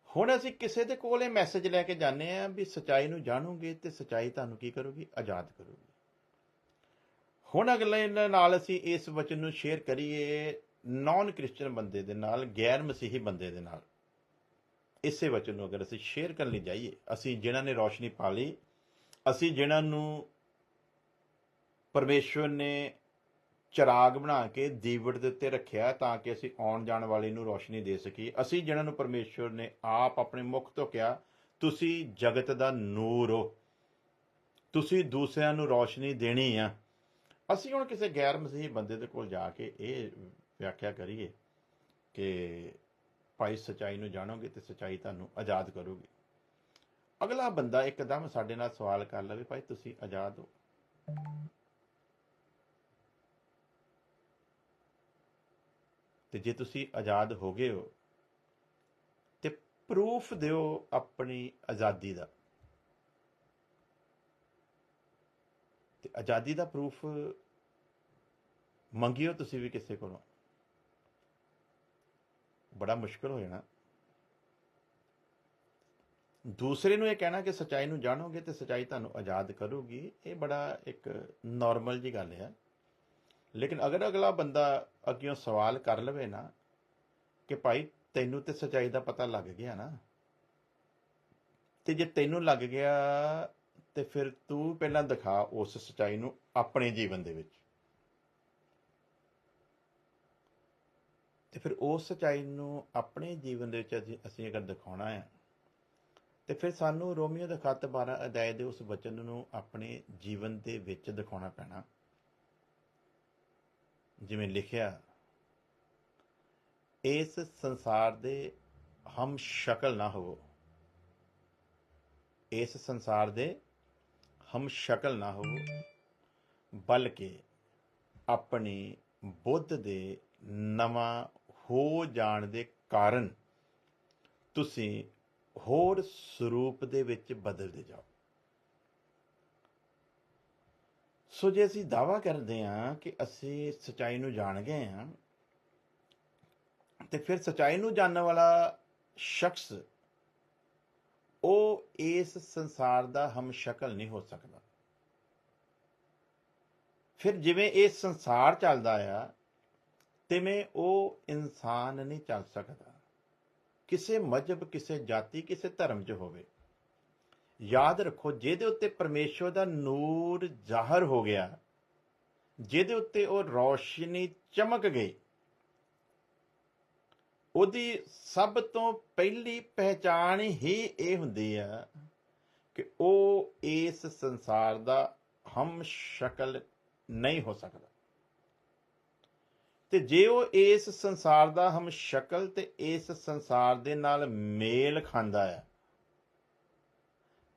ਹੁਣ ਅਸੀਂ ਕਿਸੇ ਦੇ ਕੋਲ ਇਹ ਮੈਸੇਜ ਲੈ ਕੇ ਜਾਂਦੇ ਹਾਂ ਵੀ ਸੱਚਾਈ ਨੂੰ ਜਾਣੋਗੇ ਤੇ ਸੱਚਾਈ ਤੁਹਾਨੂੰ ਕੀ ਕਰੂਗੀ? ਆਜ਼ਾਦ ਕਰੂਗੀ। ਹੁਣ ਅਗਲੇ ਨਾਲ ਅਸੀਂ ਇਸ ਵਚਨ ਨੂੰ ਸ਼ੇਅਰ ਕਰੀਏ ਨਾਨ ਕ੍ਰਿਸਚਨ ਬੰਦੇ ਦੇ ਨਾਲ, ਗੈਰ ਮਸੀਹੀ ਬੰਦੇ ਦੇ ਨਾਲ। ਇਸੇ ਵਚਨ ਨੂੰ ਅਗਰ ਅਸੀਂ ਸ਼ੇਅਰ ਕਰਨ ਲਈ ਜਾਈਏ, ਅਸੀਂ ਜਿਨ੍ਹਾਂ ਨੇ ਰੌਸ਼ਨੀ ਪਾ ਲਈ, ਅਸੀਂ ਜਿਨ੍ਹਾਂ ਨੂੰ ਪਰਮੇਸ਼ਵਰ ਨੇ ਚਿਰਾਗ ਬਣਾ ਕੇ ਦੀਵਟ ਦੇ ਉੱਤੇ ਰੱਖਿਆ ਤਾਂ ਕਿ ਅਸੀਂ ਆਉਣ ਜਾਣ ਵਾਲੇ ਨੂੰ ਰੌਸ਼ਨੀ ਦੇ ਸਕੀਏ, ਅਸੀਂ ਜਿਨ੍ਹਾਂ ਨੂੰ ਪਰਮੇਸ਼ਵਰ ਨੇ ਆਪ ਆਪਣੇ ਮੁਖ ਤੋਂ ਕਿਹਾ ਤੁਸੀਂ ਜਗਤ ਦਾ ਨੂਰ ਹੋ, ਤੁਸੀਂ ਦੂਸਰਿਆਂ ਨੂੰ ਰੌਸ਼ਨੀ ਦੇਣੀ ਆ, ਅਸੀਂ ਹੁਣ ਕਿਸੇ ਗੈਰ ਮਸੀਹੀ ਬੰਦੇ ਦੇ ਕੋਲ ਜਾ ਕੇ ਇਹ ਵਿਆਖਿਆ ਕਰੀਏ ਕਿ ਭਾਈ ਸੱਚਾਈ ਨੂੰ ਜਾਣੋਗੇ ਤੇ ਸੱਚਾਈ ਤੁਹਾਨੂੰ ਆਜ਼ਾਦ ਕਰੂਗੀ। ਅਗਲਾ ਬੰਦਾ ਇੱਕਦਮ ਸਾਡੇ ਨਾਲ ਸਵਾਲ ਕਰ ਲਵੇ, ਭਾਈ ਤੁਸੀਂ ਆਜ਼ਾਦ ਹੋ? ਤੇ ਜੇ ਤੁਸੀਂ ਆਜ਼ਾਦ ਹੋ ਗਏ ਹੋ ਤੇ ਪ੍ਰੂਫ ਦਿਓ ਆਪਣੀ ਆਜ਼ਾਦੀ ਦਾ। ਤੇ ਆਜ਼ਾਦੀ ਦਾ ਪ੍ਰੂਫ ਮੰਗਿਓ ਤੁਸੀਂ ਵੀ ਕਿਸੇ ਕੋਲੋਂ, ਬੜਾ ਮੁਸ਼ਕਲ ਹੋ ਜਾਣਾ। ਦੂਸਰੇ ਨੂੰ ਇਹ ਕਹਿਣਾ ਕਿ ਸੱਚਾਈ ਨੂੰ ਜਾਣੋਗੇ ਤੇ ਸੱਚਾਈ ਤੁਹਾਨੂੰ ਆਜ਼ਾਦ ਕਰੂਗੀ, ਇਹ ਬੜਾ ਇੱਕ ਨਾਰਮਲ ਜੀ ਗੱਲ ਹੈ। ਲੇਕਿਨ ਅਗਰ ਅਗਲਾ ਬੰਦਾ ਅੱਗਿਓਂ ਸਵਾਲ ਕਰ ਲਵੇ ਨਾ ਕਿ ਭਾਈ ਤੈਨੂੰ ਤੇ ਸੱਚਾਈ ਦਾ ਪਤਾ ਲੱਗ ਗਿਆ ਨਾ, ਤੇ ਜੇ ਤੈਨੂੰ ਲੱਗ ਗਿਆ ਤੇ ਫਿਰ ਤੂੰ ਪਹਿਲਾਂ ਦਿਖਾ ਉਸ ਸੱਚਾਈ ਨੂੰ ਆਪਣੇ ਜੀਵਨ ਦੇ ਵਿੱਚ, ਤੇ ਫਿਰ ਉਸ ਸੱਚਾਈ ਨੂੰ ਆਪਣੇ ਜੀਵਨ ਦੇ ਵਿੱਚ ਅਸੀਂ ਅਗਰ ਦਿਖਾਉਣਾ ਹੈ ਤੇ ਫਿਰ ਸਾਨੂੰ ਰੋਮੀਓ ਦਾ ਖੱਤ 12 ਅਧਿਆਇ ਦੇ ਉਸ ਵਚਨ ਨੂੰ ਆਪਣੇ ਜੀਵਨ ਦੇ ਵਿੱਚ ਦਿਖਾਉਣਾ ਪੈਣਾ। ਜਿਵੇਂ ਲਿਖਿਆ, ਇਸ ਸੰਸਾਰ ਦੇ ਹਮ ਸ਼ਕਲ ਨਾ ਹੋਵੋ, ਇਸ ਸੰਸਾਰ ਦੇ ਹਮ ਸ਼ਕਲ ਨਾ ਹੋਵੋ, ਬਲਕਿ ਆਪਣੀ ਬੁੱਧ ਦੇ ਨਵਾਂ ਹੋ ਜਾਣ ਦੇ ਕਾਰਨ ਤੁਸੀਂ ਹੋਰ ਸਰੂਪ ਦੇ ਵਿੱਚ ਬਦਲਦੇ ਜਾਓ। ਸੋ ਜੇ ਅਸੀਂ ਦਾਅਵਾ ਕਰਦੇ ਹਾਂ ਕਿ ਅਸੀਂ ਸੱਚਾਈ ਨੂੰ ਜਾਣ ਗਏ ਹਾਂ, ਤੇ ਫਿਰ ਸੱਚਾਈ ਨੂੰ ਜਾਣਨ ਵਾਲਾ ਸ਼ਖਸ ਉਹ ਇਸ ਸੰਸਾਰ ਦਾ ਹਮ ਸ਼ਕਲ ਨਹੀਂ ਹੋ ਸਕਦਾ। ਫਿਰ ਜਿਵੇਂ ਇਹ ਸੰਸਾਰ ਚੱਲਦਾ ਆ ਤਿਵੇਂ ਉਹ ਇਨਸਾਨ ਨਹੀਂ ਚੱਲ ਸਕਦਾ, ਕਿਸੇ ਮਜ਼ਹਬ, ਕਿਸੇ ਜਾਤੀ, ਕਿਸੇ ਧਰਮ 'ਚ ਹੋਵੇ, ਯਾਦ ਰੱਖੋ ਜਿਹਦੇ ਉੱਤੇ ਪਰਮੇਸ਼ਵਰ ਦਾ ਨੂਰ ਜ਼ਾਹਰ ਹੋ ਗਿਆ, ਜਿਹਦੇ ਉੱਤੇ ਉਹ ਰੌਸ਼ਨੀ ਚਮਕ ਗਈ, ਉਹਦੀ ਸਭ ਤੋਂ ਪਹਿਲੀ ਪਹਿਚਾਣ ਹੀ ਇਹ ਹੁੰਦੀ ਆ ਕਿ ਉਹ ਇਸ ਸੰਸਾਰ ਦਾ ਹਮ ਸ਼ਕਲ ਨਹੀਂ ਹੋ ਸਕਦਾ। ਤੇ ਜੇ ਉਹ ਇਸ ਸੰਸਾਰ ਦਾ ਹਮ ਸ਼ਕਲ ਤੇ ਇਸ ਸੰਸਾਰ ਦੇ ਨਾਲ ਮੇਲ ਖਾਂਦਾ ਹੈ,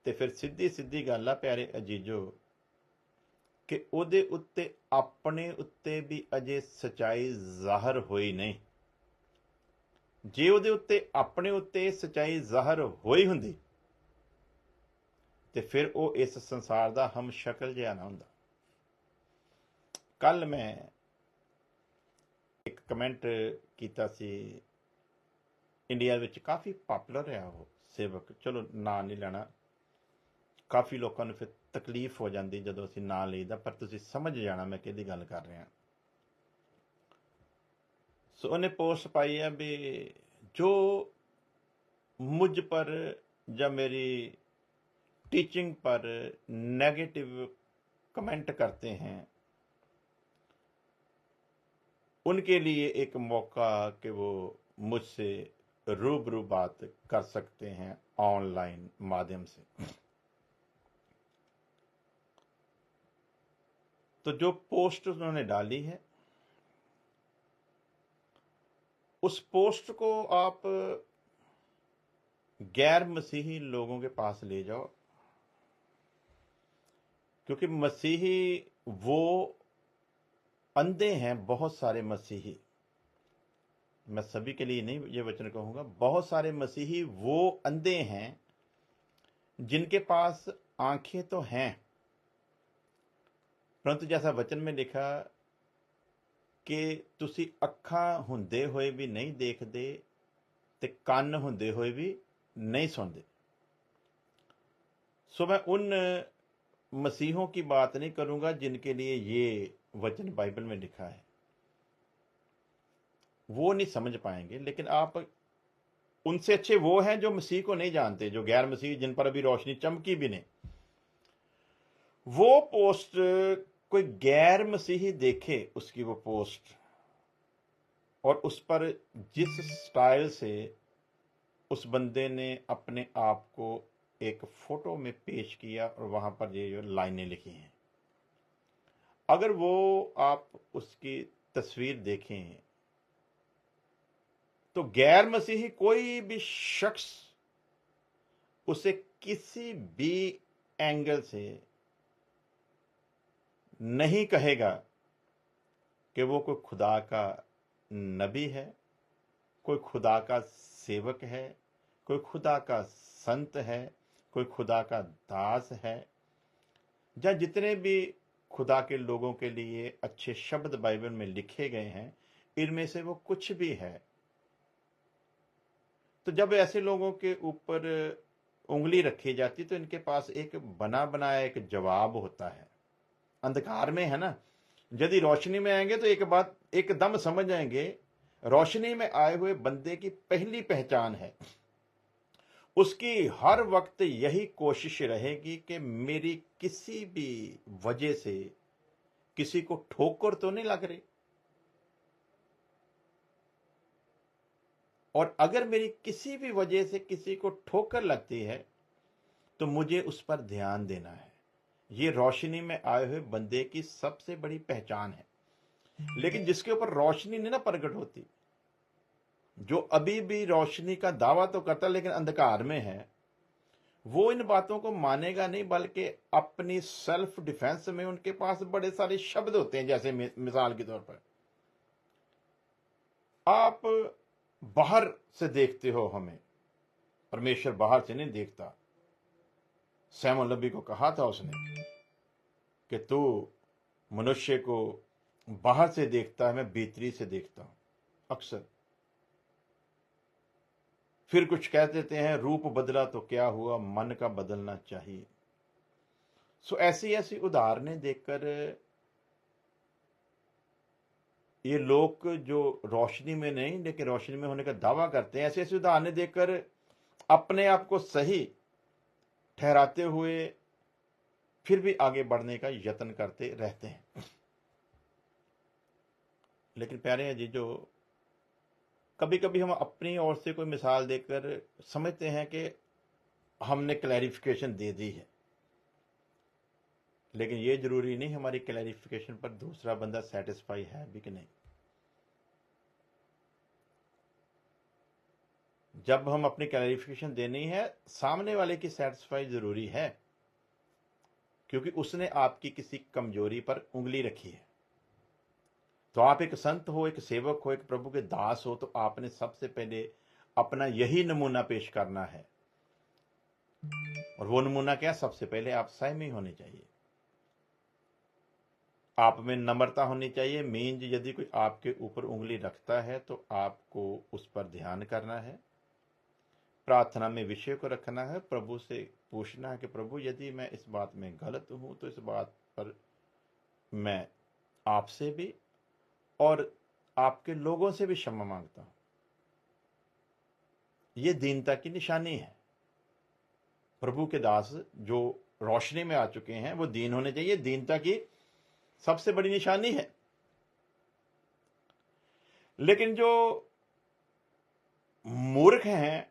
ਤੇ ਫਿਰ ਸਿੱਧੀ ਸਿੱਧੀ ਗੱਲ ਆ ਪਿਆਰੇ ਅਜੀਜ਼ੋ, ਕਿ ਉਹਦੇ ਉੱਤੇ ਆਪਣੇ ਉੱਤੇ ਵੀ ਅਜੇ ਸਚਾਈ ਜ਼ਾਹਰ ਹੋਈ ਨਹੀਂ। ਜੇ ਉਹਦੇ ਉੱਤੇ ਆਪਣੇ ਉੱਤੇ ਸਚਾਈ ਜ਼ਾਹਰ ਹੋਈ ਹੁੰਦੀ ਤੇ ਫਿਰ ਉਹ ਇਸ ਸੰਸਾਰ ਦਾ ਹਮ ਸ਼ਕਲ ਜਿਹਾ ਨਾ ਹੁੰਦਾ। ਕੱਲ ਮੈਂ ਇੱਕ ਕਮੈਂਟ ਕੀਤਾ ਸੀ, ਇੰਡੀਆ ਵਿੱਚ ਕਾਫੀ ਪਾਪੂਲਰ ਹੈ ਉਹ ਸੇਵਕ, ਚਲੋ ਨਾਂ ਨਹੀਂ ਲੈਣਾ, ਕਾਫੀ ਲੋਕਾਂ ਨੂੰ ਫਿਰ ਤਕਲੀਫ ਹੋ ਜਾਂਦੀ ਜਦੋਂ ਅਸੀਂ ਨਾਂ ਲਈਦਾ, ਪਰ ਤੁਸੀਂ ਸਮਝ ਜਾਣਾ ਮੈਂ ਕਿਹਦੀ ਗੱਲ ਕਰ ਰਿਹਾ। ਸੋ ਉਹਨੇ ਪੋਸਟ ਪਾਈ है भी जो मुझ पर या मेरी टीचिंग पर नेगेटिव कमेंट करते हैं, उनके लिए एक मौका कि वो मुझसे रूबरू बात कर सकते हैं ऑनलाइन माध्यम से। तो जो पोस्ट उन्होंने डाली है, उस पोस्ट को आप गैर मसीही लोगों के पास ले जाओ, क्योंकि मसीही वो अंधे हैं, बहुत सारे मसीही, मैं सभी के लिए नहीं ये वचन कहूंगा, बहुत सारे मसीही वो अंधे हैं जिनके पास आंखें तो हैं, परंतु जैसा वचन में लिखा कि तुसी अखां हुंदे होए भी नहीं देखते ते कान हुंदे होए भी नहीं सुनते। सो मैं उन मसीहों की बात नहीं करूंगा जिनके लिए ये वचन बाइबल में लिखा है, वो नहीं समझ पाएंगे, लेकिन आप उनसे अच्छे वो हैं जो मसीह को नहीं जानते, जो गैर मसीह, जिन पर अभी रोशनी चमकी भी नहीं। वो पोस्ट कोई गैर मसीही देखे, उसकी वो पोस्ट, और उस पर जिस स्टाइल से उस बंदे ने अपने आप को एक फोटो में पेश किया और वहां पर ये जो लाइनें लिखी हैं, अगर वो आप उसकी तस्वीर देखें तो गैर मसीही कोई भी शख्स उसे किसी भी एंगल से नहीं कहेगा कि वो कोई खुदा का नबी है, कोई खुदा का सेवक है, कोई खुदा का संत है, कोई खुदा का दास है, या जितने भी खुदा के लोगों के लिए अच्छे शब्द बाइबल में लिखे गए हैं, इनमें से वो कुछ भी है। तो जब ऐसे लोगों के ऊपर उंगली रखी जाती तो इनके पास एक बना बनाया एक जवाब होता है। अंधकार में है ना, यदि रोशनी में आएंगे तो एक बात एकदम समझ जाएंगे, रोशनी में आए हुए बंदे की पहली पहचान है, उसकी हर वक्त यही कोशिश रहेगी कि मेरी किसी भी वजह से किसी को ठोकर तो नहीं लग रही, और अगर मेरी किसी भी वजह से किसी को ठोकर लगती है तो मुझे उस पर ध्यान देना है। ये रोशनी में आए हुए बंदे की सबसे बड़ी पहचान है। लेकिन जिसके ऊपर रोशनी नहीं ना प्रकट होती, जो अभी भी रोशनी का दावा तो करता लेकिन अंधकार में है, वो इन बातों को मानेगा नहीं, बल्कि अपनी सेल्फ डिफेंस में उनके पास बड़े सारे शब्द होते हैं। जैसे मिसाल के तौर पर आप बाहर से देखते हो हमें, परमेश्वर बाहर से नहीं देखता। सैमुअल नबी को कहा था उसने कि तू मनुष्य को बाहर से देखता है, मैं भीतरी से देखता हूं अक्सर। फिर कुछ कह देते हैं रूप बदला तो क्या हुआ, मन का बदलना चाहिए। सो ऐसी ऐसी उदाहरणें देखकर ये लोग जो रोशनी में नहीं लेकिन रोशनी में होने का दावा करते हैं, ऐसे ऐसे उदाहरणें देकर अपने आप को सही ठहराते हुए फिर भी आगे बढ़ने का यत्न करते रहते हैं। लेकिन प्यारे हैं जी, जो कभी कभी हम अपनी ओर से कोई मिसाल देकर समझते हैं कि हमने क्लैरिफिकेशन दे दी है, लेकिन ये जरूरी नहीं हमारी क्लैरिफिकेशन पर दूसरा बंदा सेटिस्फाई है भी कि नहीं। जब हम अपनी क्लैरिफिकेशन देनी है, सामने वाले की सेटिस्फाई जरूरी है, क्योंकि उसने आपकी किसी कमजोरी पर उंगली रखी है। तो आप एक संत हो, एक सेवक हो, एक प्रभु के दास हो, तो आपने सबसे पहले अपना यही नमूना पेश करना है। और वो नमूना क्या? सबसे पहले आप संयमी होने चाहिए, आप में नम्रता होनी चाहिए। मीन्स यदि कोई आपके ऊपर उंगली रखता है तो आपको उस पर ध्यान करना है, प्रार्थना में विषय को रखना है, प्रभु से पूछना है कि प्रभु यदि मैं इस बात में गलत हूं तो इस बात पर मैं आपसे भी और आपके लोगों से भी क्षमा मांगता हूं। यह दीनता की निशानी है। प्रभु के दास जो रोशनी में आ चुके हैं वो दीन होने चाहिए। दीनता की सबसे बड़ी निशानी है। लेकिन जो मूर्ख हैं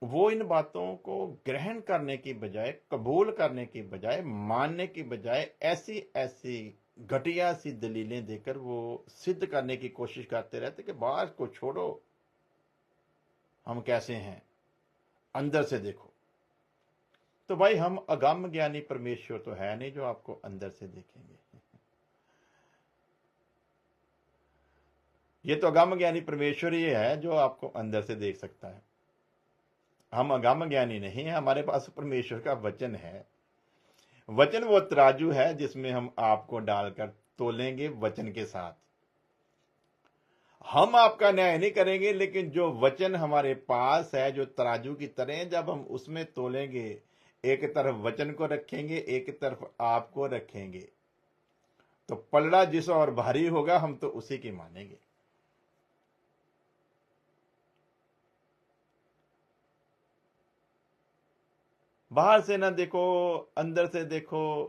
वो इन बातों को ग्रहण करने की बजाय, कबूल करने की बजाय, मानने की बजाय ऐसी ऐसी घटिया सी दलीलें देकर वो सिद्ध करने की कोशिश करते रहते कि बाहर को छोड़ो, हम कैसे हैं, अंदर से देखो। तो भाई, हम अगम ज्ञानी परमेश्वर तो है नहीं जो आपको अंदर से देखेंगे। ये तो अगम ज्ञानी परमेश्वर ही है जो आपको अंदर से देख सकता है। हम अगम ज्ञानी नहीं है, हमारे पास परमेश्वर का वचन है। वचन वो तराजू है जिसमें हम आपको डालकर तोलेंगे वचन के साथ। हम आपका न्याय नहीं करेंगे, लेकिन जो वचन हमारे पास है जो तराजू की तरह, जब हम उसमें तोलेंगे, एक तरफ वचन को रखेंगे, एक तरफ आपको रखेंगे, तो पलड़ा जिस और भारी होगा हम तो उसी की मानेंगे। बाहर से ना देखो, अंदर से देखो।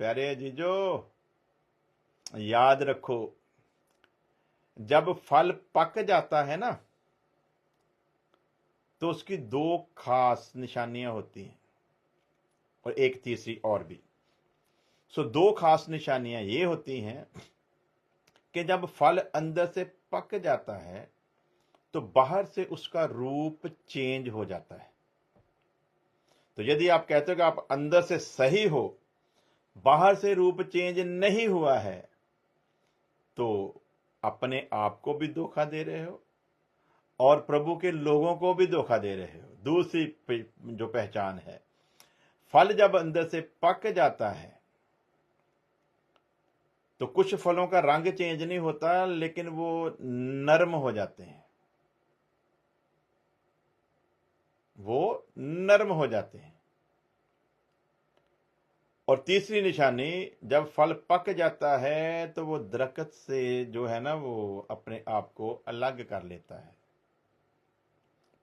प्यारे जीजो, याद रखो, जब फल पक जाता है ना तो उसकी दो खास निशानियां होती हैं, और एक तीसरी और भी। दो खास निशानियां ये होती हैं कि जब फल अंदर से पक जाता है तो बाहर से उसका रूप चेंज हो जाता है। तो यदि आप कहते हो कि आप अंदर से सही हो, बाहर से रूप चेंज नहीं हुआ है, तो अपने आप को भी धोखा दे रहे हो और प्रभु के लोगों को भी धोखा दे रहे हो। दूसरी जो पहचान है, फल जब अंदर से पक जाता है तो कुछ फलों का रंग चेंज नहीं होता, लेकिन वो नरम हो जाते हैं, वो नरम हो जाते हैं। और तीसरी निशानी, जब फल पक जाता है तो वो दरख्त से जो है ना वो अपने आप को अलग कर लेता है।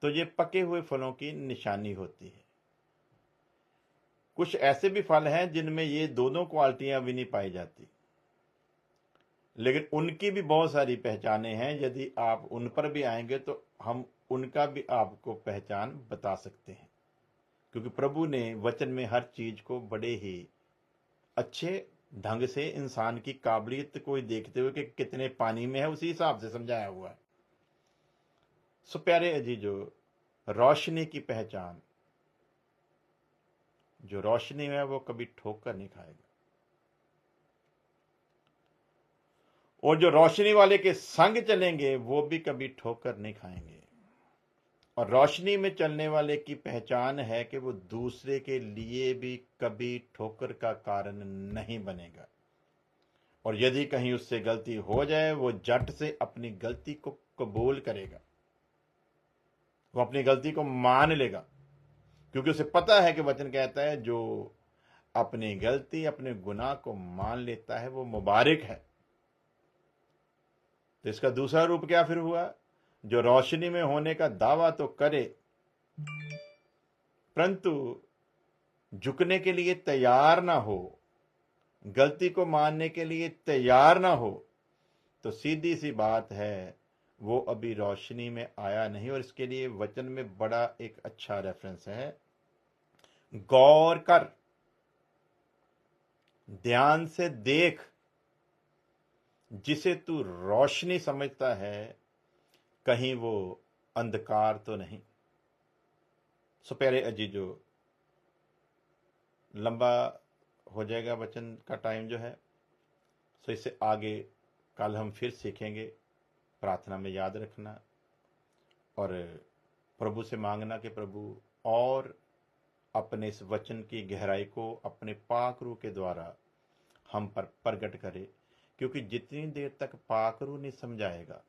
तो ये पके हुए फलों की निशानी होती है। कुछ ऐसे भी फल हैं जिनमें ये दोनों क्वालिटियां भी नहीं पाई जाती, लेकिन उनकी भी बहुत सारी पहचानें हैं। यदि आप उन पर भी आएंगे तो हम उनका भी आपको पहचान बता सकते हैं, क्योंकि प्रभु ने वचन में हर चीज को बड़े ही अच्छे ढंग से इंसान की काबिलियत को देखते हुए कि कितने पानी में है उसी हिसाब से समझाया हुआ है। सो प्यारे अजीजो, रोशनी की पहचान, जो रोशनी है वो कभी ठोकर नहीं खाएगा, और जो रोशनी वाले के संग चलेंगे वो भी कभी ठोकर नहीं खाएंगे। और रोशनी में चलने वाले की पहचान है कि वो दूसरे के लिए भी कभी ठोकर का कारण नहीं बनेगा, और यदि कहीं उससे गलती हो जाए वो झट से अपनी गलती को कबूल करेगा, वो अपनी गलती को मान लेगा, क्योंकि उसे पता है कि वचन कहता है जो अपनी गलती, अपने गुनाह को मान लेता है वो मुबारक है। तो इसका दूसरा रूप क्या फिर हुआ? जो रोशनी में होने का दावा तो करे, परंतु झुकने के लिए तैयार ना हो, गलती को मानने के लिए तैयार ना हो, तो सीधी सी बात है वो अभी रोशनी में आया नहीं। और इसके लिए वचन में बड़ा एक अच्छा रेफरेंस है, गौर कर, ध्यान से देख, जिसे तू रोशनी समझता है कहीं वो अंधकार तो नहीं। सो प्यारे अजीजो, लंबा हो जाएगा वचन का टाइम जो है, सो इससे आगे कल हम फिर सीखेंगे। प्रार्थना में याद रखना और प्रभु से मांगना कि प्रभु और अपने इस वचन की गहराई को अपने पाक रूह के द्वारा हम पर प्रकट करे, क्योंकि जितनी देर तक पाक रूह नहीं समझाएगा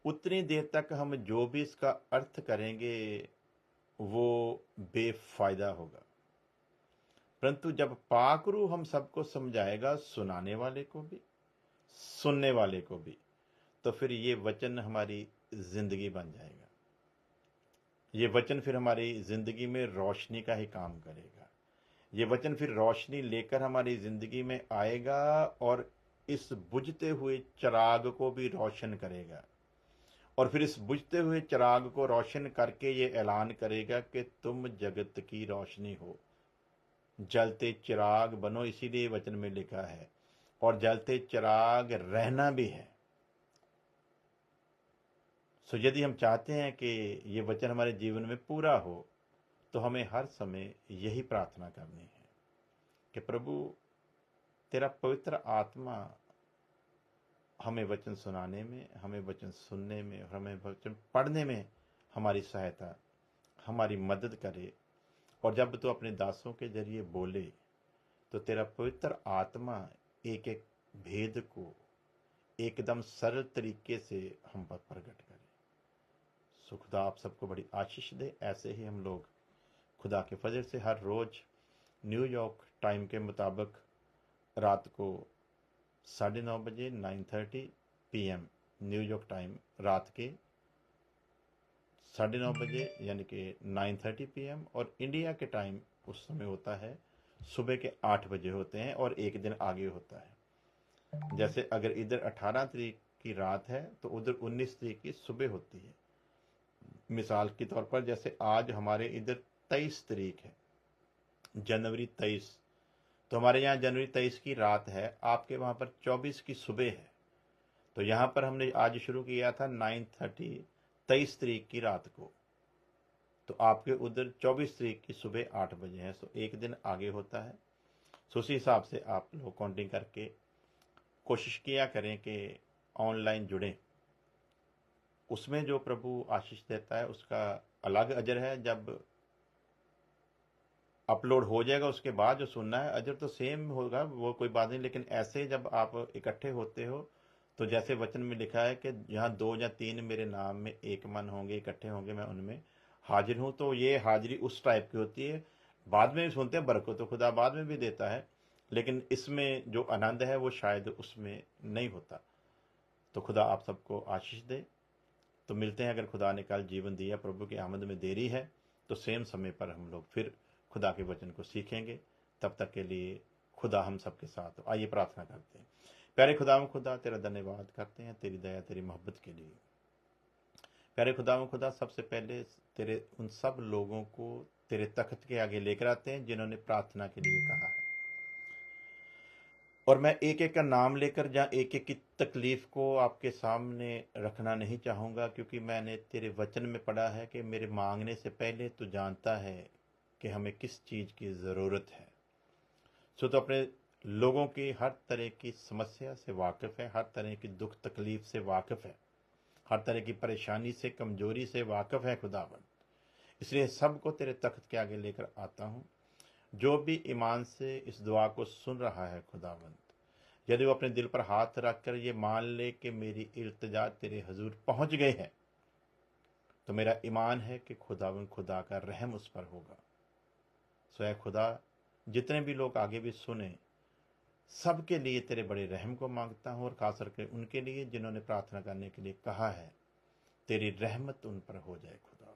उतनी देर तक हम जो भी इसका अर्थ करेंगे वो बेफायदा होगा। परंतु जब पाक रूह हम सबको समझाएगा, सुनाने वाले को भी सुनने वाले को भी, तो फिर ये वचन हमारी जिंदगी बन जाएगा। ये वचन फिर हमारी जिंदगी में रोशनी का ही काम करेगा। ये वचन फिर रोशनी लेकर हमारी जिंदगी में आएगा और इस बुझते हुए चिराग को भी रोशन करेगा। और फिर इस बुझते हुए चिराग को रोशन करके ये ऐलान करेगा कि तुम जगत की रोशनी हो, जलते चिराग बनो। इसीलिए वचन में लिखा है, और जलते चिराग रहना भी है। सो यदि हम चाहते हैं कि ये वचन हमारे जीवन में पूरा हो, तो हमें हर समय यही प्रार्थना करनी है कि प्रभु तेरा पवित्र आत्मा हमें वचन सुनाने में, हमें वचन सुनने में और हमें वचन पढ़ने में हमारी सहायता, हमारी मदद करे। और जब तू अपने दासों के जरिए बोले तो तेरा पवित्र आत्मा एक एक भेद को एकदम सरल तरीके से हम पर प्रकट करे। सो खुदा आप सबको बड़ी आशीष दे। ऐसे ही हम लोग खुदा के फजल से हर रोज न्यूयॉर्क टाइम के मुताबिक रात को 9:30 बजे 9:30 PM न्यूयॉर्क टाइम रात के 9:30 बजे यानी कि 9:30 PM, और इंडिया के टाइम उस समय होता है सुबह के 8 बजे होते हैं और एक दिन आगे होता है। जैसे अगर इधर 18 तारीख की रात है तो उधर 19 तारीख की सुबह होती है। मिसाल के तौर पर जैसे आज हमारे इधर 23 तारीख है, जनवरी 23, तो हमारे यहाँ जनवरी 23 की रात है, आपके वहाँ पर 24 की सुबह है। तो यहाँ पर हमने आज शुरू किया था 9:30 23 तारीख की रात को, तो आपके उधर 24 तारीख की सुबह 8 बजे है। सो एक दिन आगे होता है। सो उसी हिसाब से आप लोग काउंटिंग करके कोशिश किया करें कि ऑनलाइन जुड़ें। उसमें जो प्रभु आशीष देता है उसका अलग अजर है। जब अपलोड हो जाएगा उसके बाद जो सुनना है अजर तो सेम होगा, वो कोई बात नहीं। लेकिन ऐसे जब आप इकट्ठे होते हो तो जैसे वचन में लिखा है कि यहाँ 2 या 3 मेरे नाम में एक मन होंगे, इकट्ठे होंगे, मैं उनमें हाजिर हूँ। तो ये हाजिरी उस टाइप की होती है। बाद में भी सुनते हैं, बरकत तो खुदा बाद में भी देता है, लेकिन इसमें जो आनंद है वो शायद उसमें नहीं होता। तो खुदा आप सबको आशीष दे। तो मिलते हैं, अगर खुदा ने कल जीवन दिया, प्रभु की आमद में देरी है तो सेम समय पर हम लोग फिर खुदा के वचन को सीखेंगे। तब तक के लिए खुदा हम सबके साथ हो। आइए प्रार्थना करते हैं। प्यारे खुदावं खुदा, तेरा धन्यवाद करते हैं तेरी दया तेरी मोहब्बत के लिए। प्यारे खुदावं खुदा, सबसे पहले तेरे उन सब लोगों को तेरे तख्त के आगे लेकर आते हैं जिन्होंने प्रार्थना के लिए कहा है। और मैं एक एक का नाम लेकर जहाँ एक एक की तकलीफ को आपके सामने रखना नहीं चाहूँगा, क्योंकि मैंने तेरे वचन में पढ़ा है कि मेरे मांगने से पहले तू जानता है कि हमें किस चीज़ की ज़रूरत है। सो तो अपने लोगों की हर तरह की समस्या से वाकिफ़ है, हर तरह की दुख तकलीफ से वाकिफ़ है, हर तरह की परेशानी से, कमजोरी से वाकिफ़ है खुदावन। इसलिए सबको तेरे तख्त के आगे लेकर आता हूँ। जो भी ईमान से इस दुआ को सुन रहा है खुदावंत, यदि वो अपने दिल पर हाथ रखकर ये मान ले कि मेरी इल्तिजा तेरे हजूर पहुँच गई है, तो मेरा ईमान है कि खुदावंत खुदा का रहम उस पर होगा। सो है खुदा, जितने भी लोग आगे भी सुने, सबके लिए तेरे बड़े रहम को मांगता हूँ, और खास करके उनके लिए जिन्होंने प्रार्थना करने के लिए कहा है। तेरी रहमत उन पर हो जाए खुदा,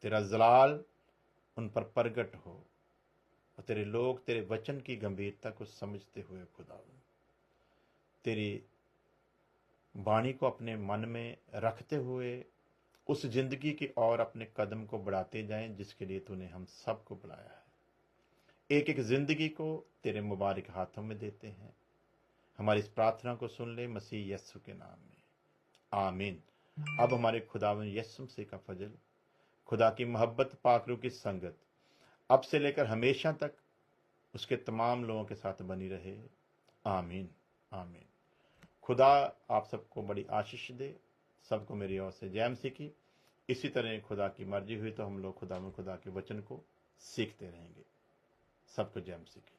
तेरा जलाल उन पर प्रगट हो, और तेरे लोग तेरे वचन की गंभीरता को समझते हुए खुदा तेरी वाणी को अपने मन में रखते हुए उस जिंदगी की ओर अपने कदम को बढ़ाते जाएं जिसके लिए तूने हम सबको बुलाया है। एक एक जिंदगी को तेरे मुबारक हाथों में देते हैं। हमारी इस प्रार्थना को सुन ले मसीह यस्सु के नाम में, आमीन। अब हमारे खुदावंद यीशु मसीह का फजल, खुदा की मोहब्बत, पाक रूह की संगत अब से लेकर हमेशा तक उसके तमाम लोगों के साथ बनी रहे, आमीन आमीन। खुदा आप सबको बड़ी आशीष दे। सबको मेरी ओर से जय मसीह की। इसी तरह खुदा की मर्जी हुई तो हम लोग खुदा के वचन को सीखते रहेंगे। सबको जय मसीह की।